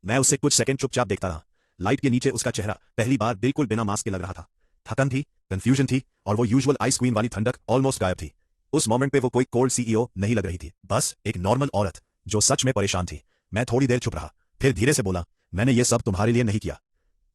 मैं उससे कुछ सेकंड चुपचाप देखता रहा। लाइट के नीचे उसका चेहरा पहली बार बिल्कुल बिना मास्क के लग रहा था। थकन थी, कंफ्यूजन थी, और वो यूजुअल आइस क्वीन वाली ठंडक ऑलमोस्ट गायब थी। उस मोमेंट पे वो कोई कोल्ड सीईओ नहीं लग रही थी, बस एक नॉर्मल औरत जो सच में परेशान थी। मैं थोड़ी देर चुप रहा, फिर धीरे से बोला, मैंने ये सब तुम्हारे लिए नहीं किया।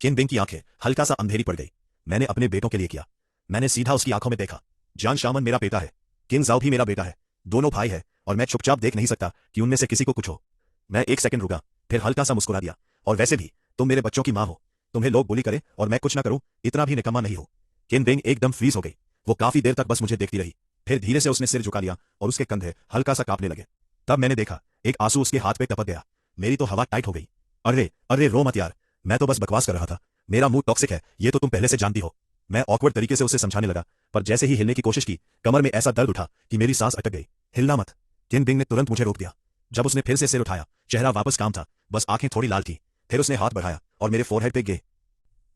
किन बिंग की आंखें हल्का सा अंधेरी पड़ गई। मैंने अपने बेटों के लिए किया। मैंने सीधा उसकी आंखों में देखा। जान शामन मेरा बेटा है, किन जाओ भी मेरा बेटा है। दोनों भाई है और मैं चुपचाप देख नहीं सकता कि उनमें से किसी को कुछ हो। मैं एक सेकंड रुका, फिर हल्का सा मुस्कुरा दिया। और वैसे भी तुम मेरे बच्चों की मां हो, तुम्हें लोग बुली करे और मैं कुछ ना करूं, इतना भी निकम्मा नहीं हो। किन बिंग एकदम फ्रीज हो गई। वो काफी देर तक बस मुझे देखती रही, फिर धीरे से उसने सिर झुका लिया और उसके कंधे हल्का सा कांपने लगे। तब मैंने देखा एक आंसू उसके हाथ पे टपक गया। मेरी तो हवा टाइट हो गई। अरे अरे रो मत यार, मैं तो बस बकवास कर रहा था। मेरा मूड टॉक्सिक है, ये तो तुम पहले से जानती हो। मैं ऑकवर्ड तरीके से उसे समझाने लगा, पर जैसे ही हिलने की कोशिश की, कमर में ऐसा दर्द उठा कि मेरी सांस अटक गई। हिलना मत। किन बिंग ने तुरंत मुझे रोक दिया। जब उसने फिर से सिर उठाया, चेहरा वापस काम था, बस आंखें थोड़ी लाल थी। फिर उसने हाथ बढ़ाया और मेरे फोरहेड पे गे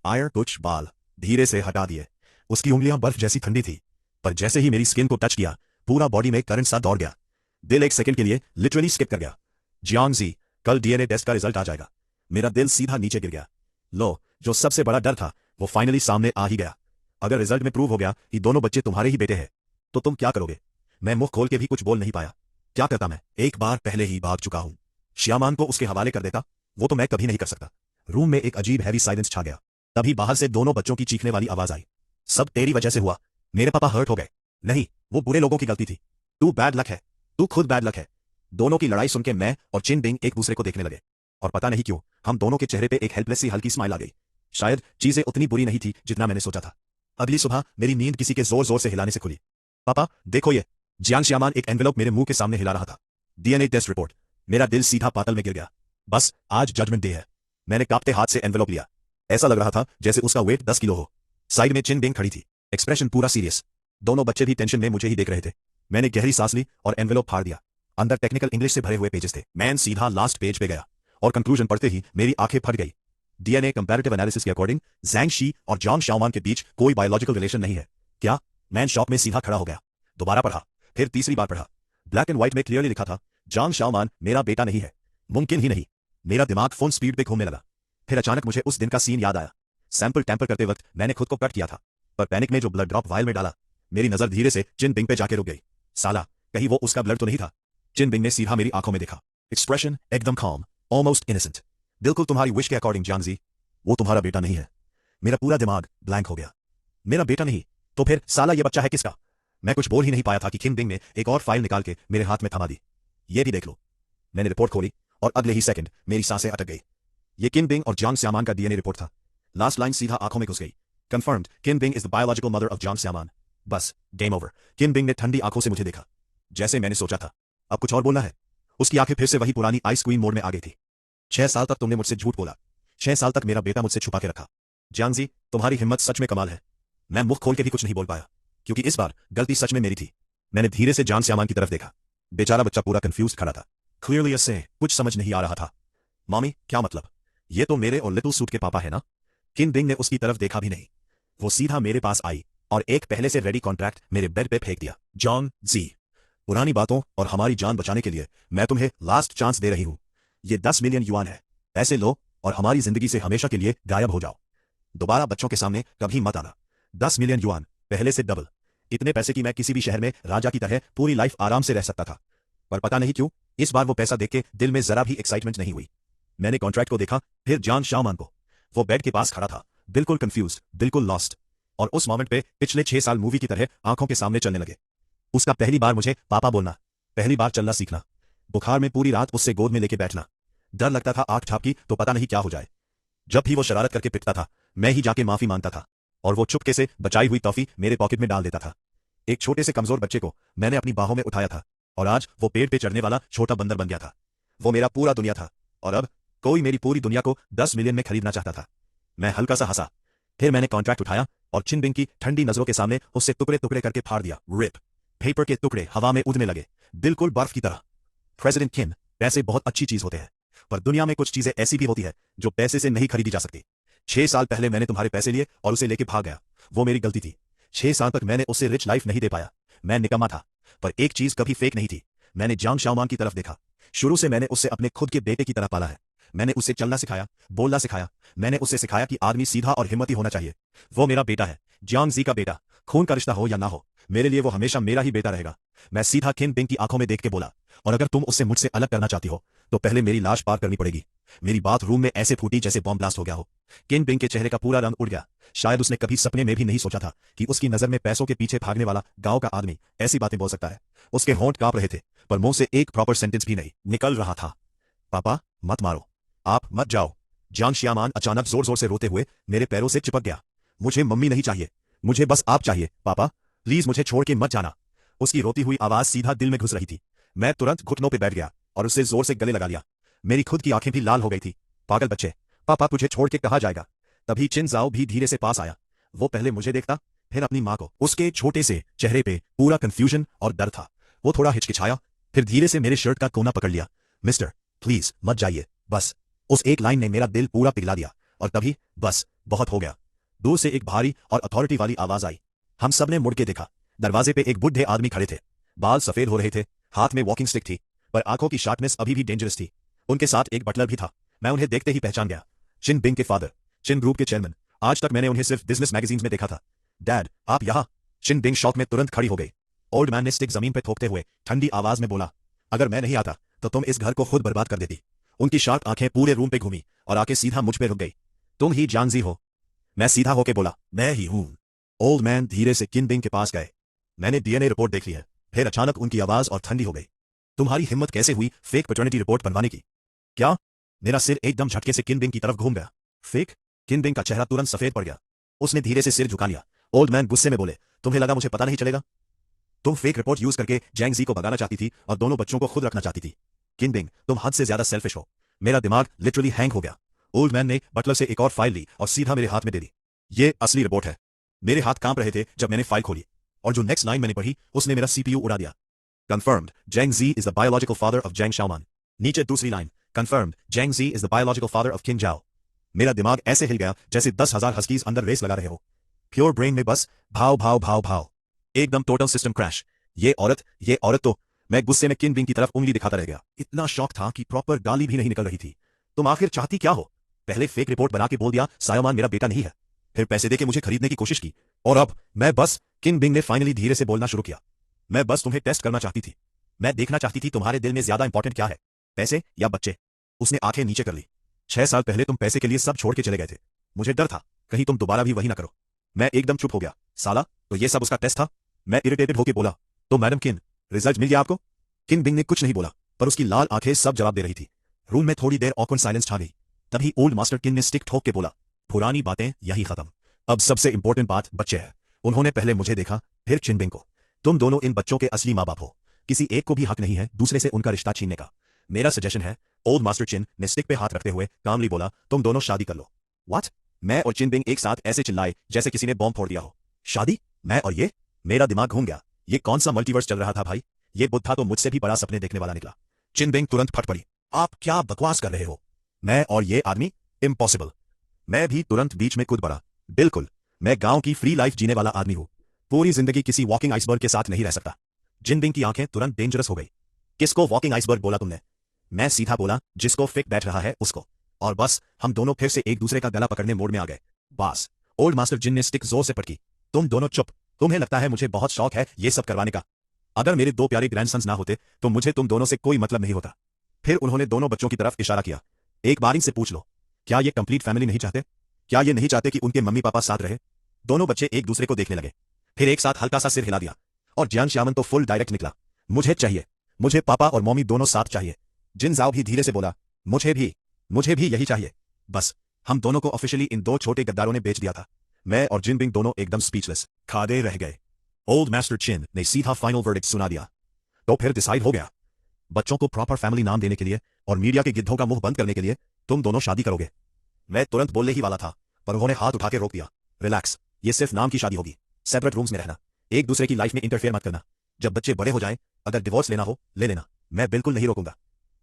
आयर कुछ बाल धीरे से हटा दिए। उसकी उंगलियां बर्फ जैसी ठंडी थी, पर जैसे ही मेरी स्किन को टच किया, पूरा बॉडी में करंट सा दौड़ गया। दिल एक सेकंड के लिए लिटरली स्किप कर गया। जियांग जी, कल डीएनए टेस्ट का रिजल्ट आ जाएगा। मेरा दिल सीधा नीचे गिर गया। लो, जो सबसे बड़ा डर था वो फाइनली सामने आ ही गया। अगर रिजल्ट में प्रूव हो गया कि दोनों बच्चे तुम्हारे ही बेटे हैं, तो तुम क्या करोगे? मैं मुंह खोल के भी कुछ बोल नहीं पाया। क्या करता मैं? एक बार पहले ही भाग चुका हूं। श्यामान को उसके हवाले कर देता, वो तो मैं कभी नहीं कर सकता। रूम में एक अजीब हैवी साइलेंस छा गया। तभी बाहर से दोनों बच्चों की चीखने वाली आवाज आई। सब तेरी वजह से हुआ, मेरे पापा हर्ट हो गए। नहीं, वो बुरे लोगों की गलती थी। तू बैड लक है, तू खुद बैड लक है। दोनों की लड़ाई सुन के मैं और चिन बिंग एक दूसरे को देखने लगे, और पता नहीं क्यों हम दोनों के चेहरे पे एक हेल्पलेस सी हल्की स्माइल आ गई। शायद चीजें उतनी बुरी नहीं थी जितना मैंने सोचा था। अगली सुबह मेरी नींद किसी के जोर जोर से हिलाने से खुली। पापा देखो ये। जियांग श्यामान एक एनवेलप मेरे मुंह के सामने हिला रहा था। DNA test report. मेरा दिल सीधा पातल में गिर गया। बस आज जजमेंट डे है। मैंने कांपते हाथ से एनवेलप लिया। ऐसा लग रहा था जैसे उसका वेट 10 किलो हो। साइड में चिन बिंग खड़ी थी, एक्सप्रेशन पूरा सीरियस। दोनों बच्चे भी टेंशन में मुझे ही देख रहे थे। मैंने गहरी सांस ली और एनवेलप फाड़ दिया। अंदर टेक्निकल इंग्लिश से भरे हुए पेजेस थे। मैं सीधा लास्ट पेज पे गया और कंक्लूजन पढ़ते ही मेरी आंखें फट गई। डीएनए कंपैरेटिव एनालिसिस के अकॉर्डिंग ज़ैंग शी और जांग शाओमान के बीच कोई बायोलॉजिकल रिलेशन नहीं है। क्या? मैं शॉक में सीधा खड़ा हो गया। दोबारा पढ़ा, फिर तीसरी बार पढ़ा। ब्लैक एंड व्हाइट में क्लियरली लिखा था, जांग शाओमान मेरा बेटा नहीं है, मुमकिन ही नहीं। मेरा दिमाग फुल स्पीड पे घूमने लगा। फिर अचानक मुझे उस दिन का सीन याद आया। सैंपल टैंपर करते वक्त मैंने खुद को कट किया था, पर पैनिक में जो ब्लड ड्रॉप वायल में डाला, मेरी नजर धीरे से चिन बिंग पे जाके रुक गई। साला, कहीं वो उसका ब्लड तो नहीं था? चिन बिंग ने सीधा मेरी आंखों में देखा। एक्सप्रेशन एकदम calm, ऑलमोस्ट इनोसेंट। बिल्कुल तुम्हारी विश के अकॉर्डिंग जांग जी, वो तुम्हारा बेटा नहीं है। मेरा पूरा दिमाग ब्लैंक हो गया। मेरा बेटा नहीं तो फिर साला ये बच्चा है किसका? मैं कुछ बोल ही नहीं पाया था कि किन बिंग ने एक और फाइल निकाल के मेरे हाथ में थमा दी। ये भी देख लो। मैंने रिपोर्ट खोली और अगले ही सेकंड मेरी सांसें अटक गई। ये किन बिंग और जांग श्यामान का डीएनए रिपोर्ट था। लास्ट लाइन सीधा आंखों में घुस गई। Confirmed, Qin Bing is the biological mother of Zhang Shiman. बस गेम ओवर। किन बिंग ने ठंडी आंखों से मुझे देखा। जैसे मैंने सोचा था। अब कुछ और बोलना है? उसकी आंखें फिर से वही पुरानी आइस क्वीन मोड में आ गई थी। 6 साल तक तुमने मुझसे झूठ बोला। 6 साल तक मेरा बेटा मुझसे छुपा के रखा। जांग जी, तुम्हारी हिम्मत सच में कमाल है। मैं मुंह खोल के भी कुछ नहीं बोल पाया, क्योंकि इस बार गलती सच में मेरी थी। मैंने धीरे से जांग श्यामान की तरफ देखा। बेचारा बच्चा पूरा कंफ्यूज खड़ा था। क्लियरली से कुछ समझ नहीं आ रहा था। मॉमी, क्या मतलब? ये तो मेरे और लिटिल सूट के पापा है ना? किन बिंग ने उसकी तरफ देखा भी नहीं। वो सीधा मेरे पास आई और एक पहले से रेडी कॉन्ट्रैक्ट मेरे बेड पे फेंक दिया। जॉन जी, पुरानी बातों और हमारी जान बचाने के लिए मैं तुम्हें लास्ट चांस दे रही हूं। ये 10 मिलियन युआन है। पैसे लो और हमारी जिंदगी से हमेशा के लिए गायब हो जाओ। दोबारा बच्चों के सामने कभी मत आना। 10 मिलियन युआन, पहले से डबल। इतने पैसे की मैं किसी भी शहर में राजा की तरह पूरी लाइफ आराम से रह सकता था, पर पता नहीं क्यों इस बार वो पैसा देख के दिल में जरा भी एक्साइटमेंट नहीं हुई। मैंने कॉन्ट्रैक्ट को देखा, फिर जान शाओमान को। वो बेड के पास खड़ा था, बिल्कुल कंफ्यूज्ड, बिल्कुल लॉस्ट। और उस मोमेंट पे पिछले 6 साल मूवी की तरह आंखों के सामने चलने लगे। उसका पहली बार मुझे पापा बोलना, पहली बार चलना सीखना, बुखार में पूरी रात उससे गोद में लेके बैठना। डर लगता था आंख ठाप की तो पता नहीं क्या हो जाए। जब भी वो शरारत करके पिटता था, मैं ही जाके माफी मांगता था। और वो चुपके से बचाई हुई टॉफी मेरे पॉकेट में डाल देता था। एक छोटे से कमजोर बच्चे को मैंने अपनी बाहों में उठाया था और आज वो पेड़ पे चढ़ने वाला छोटा बंदर बन गया था। वो मेरा पूरा दुनिया था और अब कोई मेरी पूरी दुनिया को 10 मिलियन में खरीदना चाहता था। मैं हल्का सा हंसा। फिर मैंने कॉन्ट्रैक्ट उठाया और चिनबिंग की ठंडी नजरों के सामने उससे टुकड़े टुकड़े करके फाड़ दिया। रिप। पेपर के टुकड़े हवा में उड़ने लगे, बिल्कुल बर्फ की तरह। प्रेसिडेंट किम, पैसे बहुत अच्छी चीज होते हैं, पर दुनिया में कुछ चीजें ऐसी भी होती है जो पैसे से नहीं खरीदी जा सकती। 6 साल पहले मैंने तुम्हारे पैसे लिए और उसे लेके भाग गया। वो मेरी गलती थी। 6 साल तक मैंने उसे रिच लाइफ नहीं दे पाया। मैं निकम्मा था, पर एक चीज कभी फेक नहीं थी। मैंने जांग शाओमान की तरफ देखा। शुरू से मैंने उससे अपने खुद के बेटे की तरह पाला है। मैंने उसे चलना सिखाया, बोलना सिखाया। मैंने उसे सिखाया कि आदमी सीधा और हिम्मती होना चाहिए। वो मेरा बेटा है, जियांग जी का बेटा। खून का रिश्ता हो या ना हो, मेरे लिए वो हमेशा मेरा ही बेटा रहेगा। मैं सीधा किन बिंग की आंखों में देख के बोला, और अगर तुम उससे मुझसे अलग करना चाहती हो तो पहले मेरी लाश पार करनी पड़ेगी। मेरी बात रूम में ऐसे फूटी जैसे बॉम्ब ब्लास्ट हो गया हो। किन बिंग के चेहरे का पूरा रंग उड़ गया। शायद उसने कभी सपने में भी नहीं सोचा था कि उसकी नजर में पैसों के पीछे भागने वाला गांव का आदमी ऐसी बातें बोल सकता है। उसके होंठ कांप रहे थे, पर मुंह से एक प्रॉपर सेंटेंस भी नहीं निकल रहा था। पापा, मत मारो, आप मत जाओ। जांग शाओमान अचानक जोर जोर से रोते हुए मेरे पैरों से चिपक गया। मुझे मम्मी नहीं चाहिए, मुझे बस आप चाहिए। पापा प्लीज मुझे छोड़ के मत जाना। उसकी रोती हुई आवाज सीधा दिल में घुस रही थी। मैं तुरंत घुटनों पे बैठ गया और उससे जोर से गले लगा लिया। मेरी खुद की आंखें भी लाल हो गई थी। पागल बच्चे, पापा तुझे छोड़ के कहा जाएगा। तभी चिन जाओ भी धीरे से पास आया। वो पहले मुझे देखता, फिर अपनी माँ को। उसके छोटे से चेहरे पे पूरा कंफ्यूजन और डर था। वो थोड़ा हिचकिचाया, फिर धीरे से मेरे शर्ट का कोना पकड़ लिया। मिस्टर प्लीज मत जाइए, बस। उस एक लाइन ने मेरा दिल पूरा पिघला दिया। और तभी बस बहुत हो गया। दूर से एक भारी और अथॉरिटी वाली आवाज आई। हम सब ने मुड़ के देखा। दरवाजे पे एक बुढ़े आदमी खड़े थे। बाल सफेद हो रहे थे, हाथ में वॉकिंग स्टिक थी, पर आंखों की शार्पनेस अभी भी डेंजरस थी। उनके साथ एक बटलर भी था। मैं उन्हें देखते ही पहचान गया। चिन बिंग के फादर, चिन ग्रुप के चेयरमैन। आज तक मैंने उन्हें सिर्फ बिजनेस मैगजीन्स में देखा था। डैड, आप यहाँ? चिन बिंग शॉक में तुरंत खड़ी हो गई। ओल्ड मैन ने स्टिक जमीन पर थोपते हुए ठंडी आवाज में बोला, अगर मैं नहीं आता तो तुम इस घर को खुद बर्बाद कर देती। उनकी शार्प आंखें पूरे रूम पे घूमी और आके सीधा मुझ पे रुक गई। तुम ही जांग जी हो? मैं सीधा होके बोला, मैं ही हूं। ओल्ड मैन धीरे से किन बिंग के पास गए। मैंने डीएनए रिपोर्ट देख ली है। फिर अचानक उनकी आवाज और ठंडी हो गई। तुम्हारी हिम्मत कैसे हुई फेक पैटर्निटी रिपोर्ट बनवाने की? क्या? मेरा सिर एकदम झटके से किन बिंग की तरफ घूम गया। फेक? किन बिंग का चेहरा तुरंत सफेद पड़ गया। उसने धीरे से सिर झुका लिया। ओल्ड मैन गुस्से में बोले, तुम्हें लगा मुझे पता नहीं चलेगा? तुम फेक रिपोर्ट यूज करके जैंग जी को भगाना चाहती थी और दोनों बच्चों को खुद रखना चाहती थी। किन बिंग, तुम हद से ज्यादा सेल्फिश हो। मेरा दिमाग लिटरली हैंग हो गया। ओल्ड मैन ने बटलर से एक और फाइल ली और सीधा मेरे हाथ में दे दी। ये असली रिपोर्ट है। मेरे हाथ कांप रहे थे जब मैंने फाइल खोली, और जो नेक्स्ट लाइन मैंने पढ़ी उसने मेरा सीपीयू उड़ा दिया। Confirmed, Jiang Zi is the biological father of Jiang Shaoman. नीचे दूसरी line, Confirmed, Jiang Zi is the biological father of Qin Zhao. मेरा दिमाग ऐसे हिल गया जैसे 10,000 हस्कीज अंदर रेस लगा रहे हो। प्योर ब्रेन में बस भाव भाव भाव भाव। एकदम टोटल सिस्टम क्रैश। ये औरत तो। मैं गुस्से में किन बिंग की तरफ उंगली दिखाता रह गया। इतना शौक था कि प्रॉपर गाली भी नहीं निकल रही थी। तुम आखिर चाहती क्या हो? पहले फेक रिपोर्ट बना के बोल दिया शाओमान मेरा बेटा नहीं है, फिर पैसे देके मुझे खरीदने की कोशिश की, और अब मैं बस। किन बिंग ने फाइनली धीरे से बोलना शुरू किया, मैं बस तुम्हें टेस्ट करना चाहती थी। मैं देखना चाहती थी तुम्हारे दिल में ज्यादा इंपॉर्टेंट क्या है, पैसे या बच्चे। उसने आंखें नीचे कर ली। 6 साल पहले तुम पैसे के लिए सब छोड़ के चले गए थे। मुझे डर था कहीं तुम दोबारा भी वही ना करो। मैं एकदम चुप हो गया। साला, तो ये सब उसका टेस्ट था? मैं इरिटेटेड होकर बोला, तो मैडम किन, रिजल्ट मिल गया आपको? किन बिंग ने कुछ नहीं बोला, पर उसकी लाल आंखें सब जवाब दे रही थी। रूम में थोड़ी देर ऑकवर्ड साइलेंस छा गई। तभी ओल्ड मास्टर किन ने स्टिक ठोक के बोला, पुरानी बातें यही खत्म। अब सबसे इंपॉर्टेंट बात बच्चे है। उन्होंने पहले मुझे देखा, फिर चिन बिंग को। तुम दोनों इन बच्चों के असली माँ बाप हो। किसी एक को भी हक नहीं है दूसरे से उनका रिश्ता छीनने का। मेरा सजेशन है, ओल्ड मास्टर चिन ने स्टिक पे हाथ रखते हुए कामली बोला, तुम दोनों शादी कर लो। व्हाट? मैं और चिन बिंग एक साथ ऐसे चिल्लाए जैसे किसी ने बॉम्ब फोड़ दिया हो। शादी? मैं और ये? मेरा दिमाग घूम गया। ये कौन सा मल्टीवर्स चल रहा था भाई? ये बुद्धा तो मुझसे भी बड़ा सपने देखने वाला निकला। चिन बिंग तुरंत फट पड़ी, आप क्या बकवास कर रहे हो? मैं और ये आदमी? इम्पॉसिबल। मैं भी तुरंत बीच में कूद पड़ा। बिल्कुल, मैं गांव की फ्री लाइफ जीने वाला आदमी हूं। पूरी जिंदगी किसी वॉकिंग आइसबर्ग के साथ नहीं रह सकता। चिन बिंग की आंखें तुरंत डेंजरस हो गई। किसको वॉकिंग आइसबर्ग बोला तुमने? मैं सीधा बोला, जिसको फिक बैठ रहा है उसको। और बस हम दोनों फिर से एक दूसरे का गला पकड़ने मोड में आ गए। बस। ओल्ड मास्टर जिन ने स्टिक जोर से पटकी। तुम दोनों चुप। तुम्हें लगता है मुझे बहुत शौक है ये सब करवाने का? अगर मेरे 2 प्यारे ग्रैंडसन्स ना होते तो मुझे तुम दोनों से कोई मतलब नहीं होता। फिर उन्होंने दोनों बच्चों की तरफ इशारा किया। एक बार इनसे पूछ लो, क्या ये कंप्लीट फैमिली नहीं चाहते? क्या ये नहीं चाहते कि उनके मम्मी पापा साथ रहे? दोनों बच्चे एक दूसरे को देखने लगे, फिर एक साथ हल्का सा सिर हिला दिया। और जियांग शाओमान तो फुल डायरेक्ट निकला, मुझे चाहिए, मुझे पापा और मम्मी दोनों साथ चाहिए। जिन जाओ भी धीरे से बोला, मुझे भी यही चाहिए। बस हम दोनों को ऑफिशियली इन 2 छोटे गद्दारों ने बेच दिया था। मैं और जिनबिंग दोनों एकदम स्पीचलेस खादे रह गए। ओल्ड मास्टर चिन ने सीधा फाइनल वर्डिक्ट सुना दिया। तो फिर डिसाइड हो गया, बच्चों को प्रॉपर फैमिली नाम देने के लिए और मीडिया के गिद्धों का मुंह बंद करने के लिए तुम दोनों शादी करोगे। मैं तुरंत बोलने ही वाला था, पर उन्होंने हाथ उठा के रोक दिया। रिलैक्स, ये सिर्फ नाम की शादी होगी। सेपरेट रूम्स में रहना, एक दूसरे की लाइफ में इंटरफेयर मत करना। जब बच्चे बड़े हो जाएं, अगर डिवोर्स लेना हो ले लेना, मैं बिल्कुल नहीं रोकूंगा।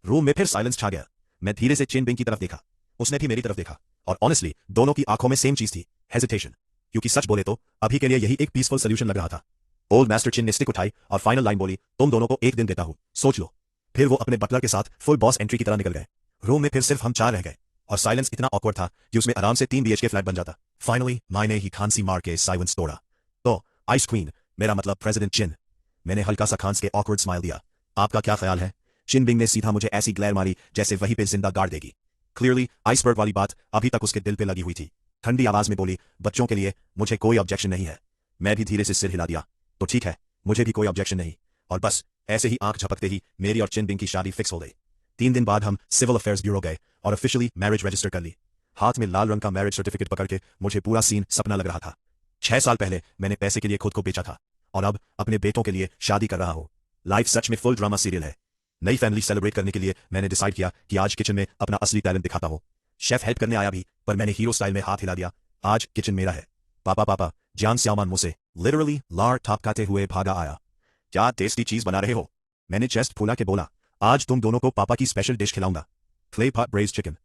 रूम में फिर साइलेंस छा गया। मैं धीरे से चिन बिंग की तरफ देखा, उसने भी मेरी तरफ देखा, और ऑनेस्टली दोनों की आंखों में सेम चीज थी, हेजिटेशन। क्योंकि सच बोले तो अभी के लिए यही एक पीसफुल सोल्यूशन लग रहा था। ओल्ड मास्टर चिन ने स्टिक उठाई और फाइनल लाइन बोली, तुम दोनों को एक दिन देता हूं, सोच लो। फिर वो अपने बटलर के साथ फुल बॉस एंट्री की तरह निकल गए। रूम में फिर सिर्फ हम चार रह गए, और साइलेंस इतना ऑकवर्ड था कि उसमें आराम से 3 BHK फ्लैट बन जाता। फाइनली मैंने ही खांसी मार के साइलेंस तोड़ा। तो आइस क्वीन, मेरा मतलब प्रेसिडेंट चिन। मैंने हल्का सा खांस के ऑकवर्ड स्माइल दिया। आपका क्या ख्याल है? चिन बिंग ने सीधा मुझे ऐसी ग्लेयर मारी जैसे वहीं पे जिंदा गाड़ देगी। क्लियरली आइसबर्ग वाली बात अभी तक उसके दिल पे लगी हुई थी। ठंडी आवाज में बोली, बच्चों के लिए मुझे कोई ऑब्जेक्शन नहीं है। मैं भी धीरे से सिर हिला दिया, तो ठीक है, मुझे भी कोई ऑब्जेक्शन नहीं। और बस ऐसे ही आंख झपकते ही मेरी और चिन बिंग की शादी फिक्स हो गई। 3 दिन बाद हम सिविल अफेयर्स ब्यूरो गए और ऑफिशियली मैरिज रजिस्टर कर ली। हाथ में लाल रंग का मैरिज सर्टिफिकेट पकड़ के मुझे पूरा सीन सपना लग रहा था। 6 साल पहले मैंने पैसे के लिए खुद को बेचा था, और अब अपने बेटों के लिए शादी कर रहा हूं। लाइफ सच में फुल ड्रामा सीरियल है। नई फैमिली सेलिब्रेट करने के लिए मैंने डिसाइड किया कि आज किचन में अपना असली टैलेंट दिखाता हूं। शेफ हेल्प करने आया भी, पर मैंने हीरो स्टाइल में हाथ हिला दिया। आज किचन मेरा है। पापा पापा, जान स्यामान मुझसे लिटरली लार ठापकाते हुए भागा आया। क्या टेस्टी चीज बना रहे हो? मैंने चेस्ट फूला के बोला, आज तुम दोनों को पापा की स्पेशल डिश खिलाऊंगा, क्ले पॉट ब्रेज्ड चिकन।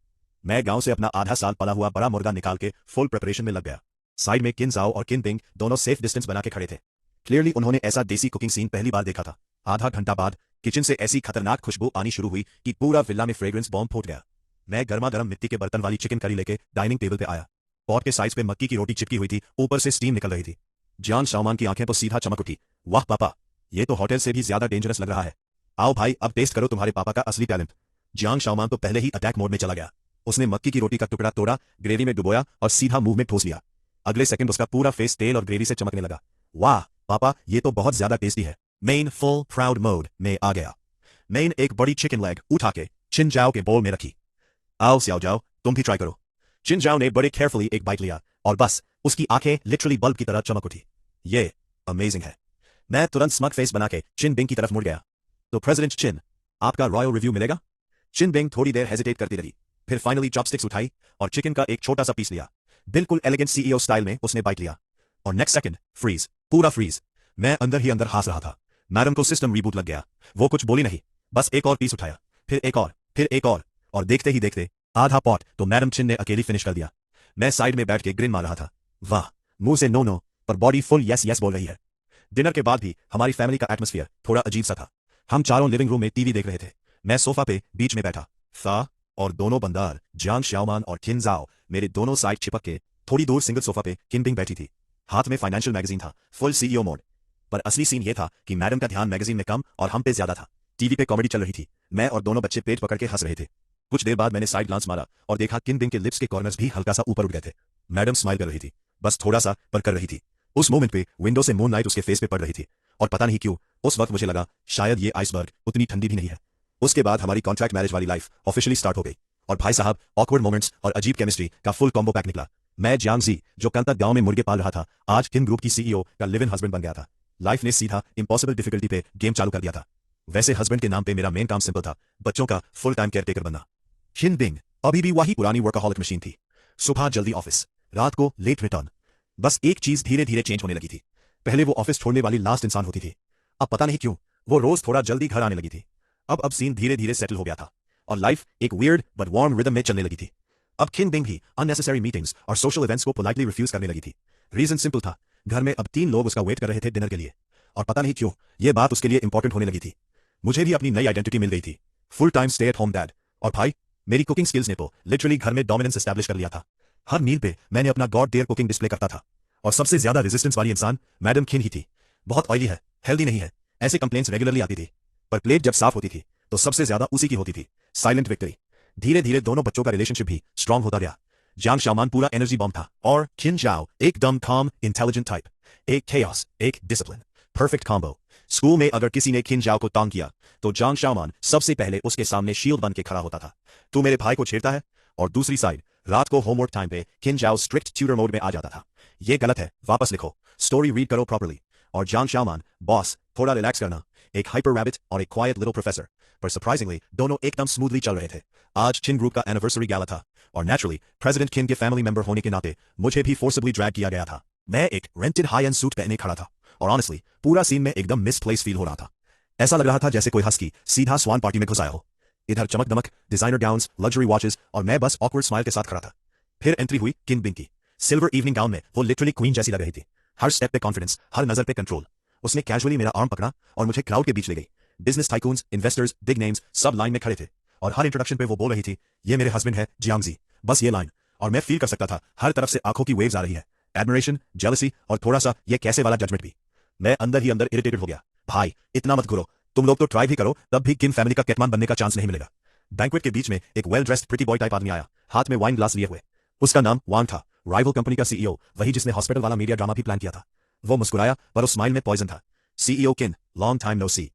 मैं गांव से अपना आधा साल पला हुआ बड़ा मुर्गा निकाल के फुल प्रिपरेशन में लग गया। साइड में किन जाओ और किन बिंग दोनों सेफ डिस्टेंस बना के खड़े थे। क्लियरली उन्होंने ऐसा देसी कुकिंग सीन पहली बार देखा था। आधा घंटा बाद किचन से ऐसी खतरनाक खुशबू आनी शुरू हुई कि पूरा विला में फ्रेग्रेंस बॉम्ब फूट गया। मैं गर्मा गर्म मिट्टी के बर्तन वाली चिकन करी लेके डाइनिंग टेबल पे आया। पॉट के साइज पे मक्की की रोटी चिपकी हुई थी, ऊपर से स्टीम निकल रही थी। जान शाओमान की आंखें तो सीधा चमक उठी। वाह पापा, ये तो होटल से भी ज्यादा डेंजरस लग रहा है। आओ भाई, अब टेस्ट करो तुम्हारे पापा का असली टैलेंट। जियांग शाओमान तो पहले ही अटैक मोड में चला गया। उसने मक्की की रोटी का टुकड़ा तोड़ा, ग्रेवी में डुबोया और सीधा मुंह में ठोस लिया। अगले सेकंड उसका पूरा फेस तेल और ग्रेवी से चमकने लगा। वाह पापा, ये तो बहुत ज्यादा टेस्टी है। मेन फुल प्राउड मोड में आ गया। मेन एक बड़ी चिकन लेग उठा के चिन जाओ के बोल में रखी। आओ सियाओ जाओ, तुम भी ट्राई करो। चिन जाओ ने बड़े केयरफुली एक बाइट लिया, और बस उसकी आंखें लिटरली बल्ब की तरह चमक उठी। ये अमेजिंग है। मैं तुरंत स्मग फेस बना के चिन बिंग की तरफ मुड़ गया। तो प्रेसिडेंट चिन, आपका रॉयल रिव्यू मिलेगा? चिन बिंग थोड़ी देर हेजिटेट करती रही, फिर फाइनली चॉपस्टिक्स उठाई और चिकन का एक छोटा सा पीस लिया। बिल्कुल एलिगेंट CEO स्टाइल में उसने बाइट लिया, और नेक्स्ट सेकंड फ्रीज, पूरा फ्रीज। मैं अंदर ही अंदर हंस रहा था। मैडम को सिस्टम रीबूट लग गया। वो कुछ बोली नहीं, बस एक और पीस उठाया, फिर एक और, और देखते ही देखते आधा पॉट तो मैडम चिन ने अकेली फिनिश कर दिया। मैं साइड में बैठ के ग्रिन मार रहा था। वाह, मुंह से नो नो पर बॉडी फुल यस यस बोल रही है। डिनर के बाद भी हमारी फैमिली का एटमॉस्फेयर थोड़ा अजीब सा था। हम चारों लिविंग रूम में टीवी देख रहे थे। मैं सोफा पे बीच में बैठा था, और दोनों बंदार जान श्याओमान और किन जाओ मेरे दोनों साइड चिपक के थोड़ी दूर सिंगल सोफा पे किन बिंग बैठी थी। हाथ में फाइनेंशियल मैगजीन था, फुल CEO मोड। पर असली सीन ये था कि मैडम का ध्यान मैगजीन में कम और हम पे ज्यादा था। टीवी पे कॉमेडी चल रही थी, मैं और दोनों बच्चे पेट पकड़ के हंस रहे थे। कुछ देर बाद मैंने साइड ग्लांस मारा और देखा किन बिंग के लिप्स के कॉर्नर्स भी हल्का सा ऊपर उठ गए थे। मैडम स्माइल कर रही थी, बस थोड़ा सा पर कर रही थी। उस मोमेंट पे विंडो से मून लाइट उसके फेस पे पड़ रही थी, और पता नहीं क्यों उस वक्त मुझे लगा शायद ये आइसबर्ग उतनी ठंडी भी नहीं है। उसके बाद हमारी कॉन्ट्रैक्ट मैरिज वाली लाइफ ऑफिशियली स्टार्ट हो गई, और भाई साहब ऑकवर्ड मोमेंट्स और अजीब केमिस्ट्री का फुल कॉम्बो पैक निकला। मैं जियांग जी, जो कल तक गांव में मुर्गे पाल रहा था, आज किन ग्रुप की CEO का लिव इन हस्बैंड बन गया था। लाइफ ने सीधा इम्पॉसिबल डिफिकल्टी पे गेम चालू कर दिया था। वैसे हस्बैंड के नाम पे मेरा मेन काम सिंपल था, बच्चों का फुल टाइम केयरटेकर बनना। किन बिंग अभी भी वही पुरानी वर्कaholic मशीन थी। सुबह जल्दी ऑफिस, रात को लेट रिटर्न। बस एक चीज धीरे धीरे चेंज होने लगी थी। पहले वो ऑफिस छोड़ने वाली लास्ट इंसान होती थी, अब पता नहीं क्यों वो रोज थोड़ा जल्दी घर आने लगी थी। अब सीन धीरे धीरे सेटल हो गया था, और लाइफ एक वियर्ड बट वार्म रिदम में चलने लगी थी। अब किन बिंग भी अननेसेसरी मीटिंग्स और सोशल इवेंट्स को पोलाइटली रिफ्यूज करने लगी थी। रीजन सिंपल था, घर में अब 3 लोग उसका वेट कर रहे थे डिनर के लिए, और पता नहीं क्यों ये बात उसके लिए इंपॉर्टेंट होने लगी थी। मुझे भी अपनी नई आइडेंटिटी मिल गई थी, full time stay at home dad. और भाई, मेरी कुकिंग स्किल्स ने तो लिटरली घर में डोमिनेंस एस्टैब्लिश कर लिया था। हर मील पे मैंने अपना गॉड डेयर कुकिंग डिस्प्ले करता था, और सबसे ज्यादा रेजिस्टेंस वाली इंसान मैडम खिन ही थी। बहुत ऑयली है, हेल्दी नहीं है, ऐसे कंप्लेंट्स रेगुलरली आती थी, पर प्लेट जब साफ होती थी तो सबसे ज्यादा उसी की होती थी। Silent victory. धीरे धीरे दोनों बच्चों का रिलेशनशिप भी स्ट्रांग होता गया। जियांग शाओमान पूरा एनर्जी बॉम्ब था, और किन जाओ एकदम काम इंटेलिजेंट टाइप। एक chaos, एक डिसिप्लिन, परफेक्ट कॉम्बो। स्कूल में अगर किसी ने किन जाओ को तांग किया तो जियांग शाओमान सबसे पहले उसके सामने शील्ड बन के खड़ा होता था। तू मेरे भाई को छेड़ता है? और दूसरी साइड रात को होमवर्क टाइम पे किन जाओ स्ट्रिक्ट ट्यूटर मोड में आ जाता था। ये गलत है, वापस लिखो, स्टोरी रीड करो प्रॉपर्ली। और जॉन शाओमान, बॉस, थोड़ा रिलैक्स करना। एक हाइपर रैबिट और एक क्वाइट लिटिल प्रोफेसर, पर सरप्राइजिंगली दोनों एकदम स्मूथली चल रहे थे। आज चिन ग्रुप का एनिवर्सरी गैला था और नेचुरली प्रेसिडेंट किन के फैमिली मेंबर होने के नाते मुझे भी फोर्सिबली ड्रैग किया गया था। मैं एक रेंटेड हाई एंड सूट पहने खड़ा था और ऑनेस्टली पूरा सीन में एकदम मिसप्लेस फील हो रहा था। ऐसा लग रहा था जैसे कोई हस्की सीधा स्वान पार्टी में घुस आया हो। इधर चमक दमक, डिजाइनर गाउन्स, लग्जरी वॉचेस और मैं बस ऑकवर्ड स्माइल के साथ खड़ा था। फिर एंट्री हुई किन बिंग की। सिल्वर इवनिंग गाउन में वो लिटरली क्वीन जैसी लग रही थी। हर स्टेप पे कॉन्फिडेंस, हर नजर पे कंट्रोल। उसने कैजुअली मेरा आर्म पकड़ा और मुझे क्राउड के बीच ले गई। Business tycoons, investors, big names सब लाइन में खड़े थे और हर इंट्रोडक्शन पे वो बोल रही थी, ये मेरे हस्बैंड है जियांगजी। बस ये लाइन, और मैं फील कर सकता था हर तरफ से आंखों की वेव्स आ रही है। एडमिरेशन, जेलसी और थोड़ा सा ये कैसे वाला जजमेंट भी। मैं अंदर ही अंदर इरिटेटेड हो गया। भाई इतना मत घुरो, तुम लोग तो ट्राई भी करो तब भी किन फैमिली का केटमान बनने का चांस नहीं मिलेगा। बैंक्वेट के बीच में एक well dressed pretty boy type आदमी आया, हाथ में वाइन ग्लास लिए हुए। उसका नाम वांग था, राइवल कंपनी का सीईओ, वही जिसने हॉस्पिटल वाला मीडिया ड्रामा भी प्लान किया था। वो मुस्कुराया पर उस स्माइल में पॉइजन था। सीईओ किन, लॉन्ग टाइम नो सी।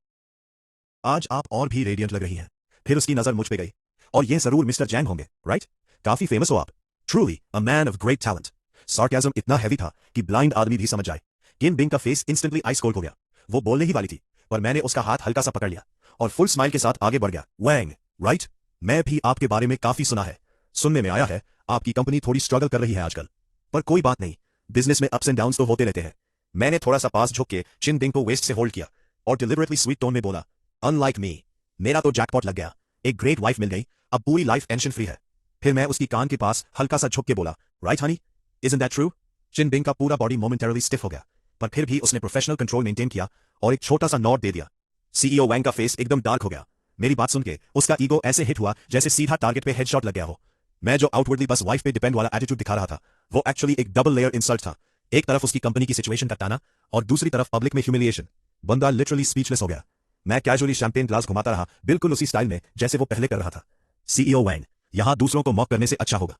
आज आप और भी रेडियंट लग रही हैं। फिर उसकी नजर मुझ पे गई। और ये जरूर मिस्टर जैंग होंगे, राइट? काफी फेमस हो आप। Truly a man of great talent. Sarcasm इतना हैवी था कि ब्लाइंड आदमी भी समझ जाए। किन बिंग का फेस इंस्टेंटली आइस कोल्ड हो गया। वो बोलने ही वाली थी पर मैंने उसका हाथ हल्का सा पकड़ लिया और फुल स्माइल के साथ आगे बढ़ गया। वैंग, राइट? मैं भी आपके बारे में काफी सुना है। सुनने में आया है आपकी कंपनी थोड़ी स्ट्रगल कर रही है आजकल, पर कोई बात नहीं, बिजनेस में अप्स एंड डाउन्स तो होते रहते हैं। मैंने थोड़ा सा पास झुक के चिन बिंग को वेस्ट से होल्ड किया और डिलिबरेटली स्वीट टोन में बोला, अनलाइक मी, मेरा तो जैकपॉट लग गया, एक ग्रेट वाइफ मिल गई, अब पूरी लाइफ टेंशन फ्री है। फिर मैं उसकी कान के पास हल्का सा झुक के बोला, right honey, isn't that true? Chin Bing का पूरा बॉडी मोमेंटरली स्टिफ हो गया, पर फिर भी उसने प्रोफेशनल कंट्रोल मेंटेन किया और एक छोटा सा नॉड दे दिया। सीईओ वैंग का फेस एकदम डार्क हो गया। मेरी बात सुन के उसका ईगो ऐसे हिट हुआ जैसे सीधा टारगेट पे हेडशॉट लग गया हो। मैं जो आउटवर्डली बस वाइफ पे डिपेंड वाला एटीट्यूड दिखा रहा था, वो एक्चुअली एक डबल लेयर इंसल्ट था। एक तरफ उसकी कंपनी की सिचुएशन का ताना और दूसरी तरफ पब्लिक में ह्यूमिलिएशन। बंदा लिटरली स्पीचलेस हो गया। मैं कैजुअली शैंपेन ग्लास घुमाता रहा, बिल्कुल उसी स्टाइल में जैसे वो पहले कर रहा था। सीईओ वैंग, यहां दूसरों को मॉक करने से अच्छा होगा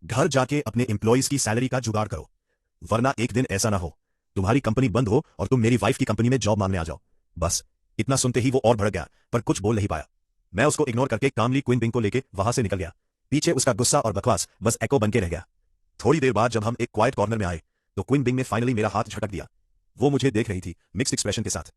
घर जाके अपने एम्प्लॉइज की सैलरी का जुगाड़ करो, वरना एक दिन ऐसा ना हो तुम्हारी कंपनी बंद हो और तुम मेरी वाइफ की कंपनी में जॉब मांगने आ जाओ। बस इतना सुनते ही वो और भड़क गया, पर कुछ बोल नहीं पाया। मैं उसको इग्नोर करके कामली क्वीन बिंग को लेके वहां से निकल गया। पीछे उसका गुस्सा और बकवास बस एको बन के रह गया। थोड़ी देर बाद जब हम एक क्वाइट कॉर्नर में आए तो क्वीन बिंग ने फाइनली मेरा हाथ झटक दिया। वो मुझे देख रही थी मिक्स्ड एक्सप्रेशन के साथ।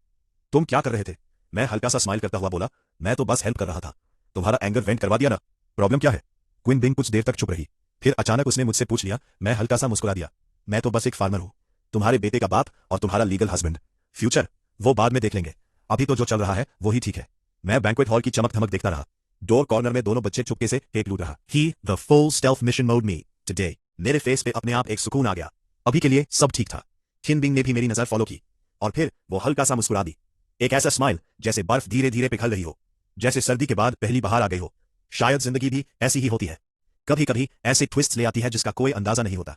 तुम क्या कर रहे थे? मैं हल्का सा स्माइल करता हुआ बोला, मैं तो बस हेल्प कर रहा था। तुम्हारा एंगर वेंट करवा दिया ना? प्रॉब्लम क्या है? क्वीन बिंग कुछ देर तक चुप रही, फिर अचानक उसने मुझसे पूछ लिया। मैं हल्का सा मुस्कुरा दिया, मैं तो बस एक फार्मर हूं, तुम्हारे बेटे का बाप और तुम्हारा लीगल हस्बैंड। फ्यूचर वो बाद में देख लेंगे, अभी तो जो चल रहा है वही ठीक है। मैं बैंक्वेट हॉल की चमक धमक देखता रहा। डोर कॉर्नर में दोनों बच्चे चुपके से केक लूट रहा। He the full stealth mission mode me today. मेरे फेस पे अपने आप एक सुकून आ गया। अभी के लिए सब ठीक था। किन बिंग ने भी मेरी नजर फॉलो की और फिर वो हल्का सा मुस्कुरा दी। एक ऐसा स्माइल जैसे बर्फ धीरे धीरे पिघल रही हो, जैसे सर्दी के बाद पहली बहार आ गई हो। शायद जिंदगी भी ऐसी ही होती है, कभी कभी ऐसे ट्विस्ट ले आती है जिसका कोई अंदाजा नहीं होता।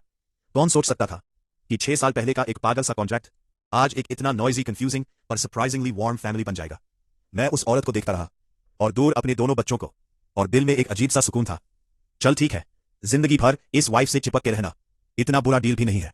कौन सोच सकता था कि 6 साल पहले का एक पागल सा कॉन्ट्रैक्ट आज एक इतना नॉइजी, कंफ्यूजिंग पर सरप्राइजिंगली वार्म फैमिली बन जाएगा। मैं उस औरत को देखता रहा और दूर अपने दोनों बच्चों को, और दिल में एक अजीब सा सुकून था। चल ठीक है, जिंदगी भर इस वाइफ से चिपक के रहना इतना बुरा डील भी नहीं है।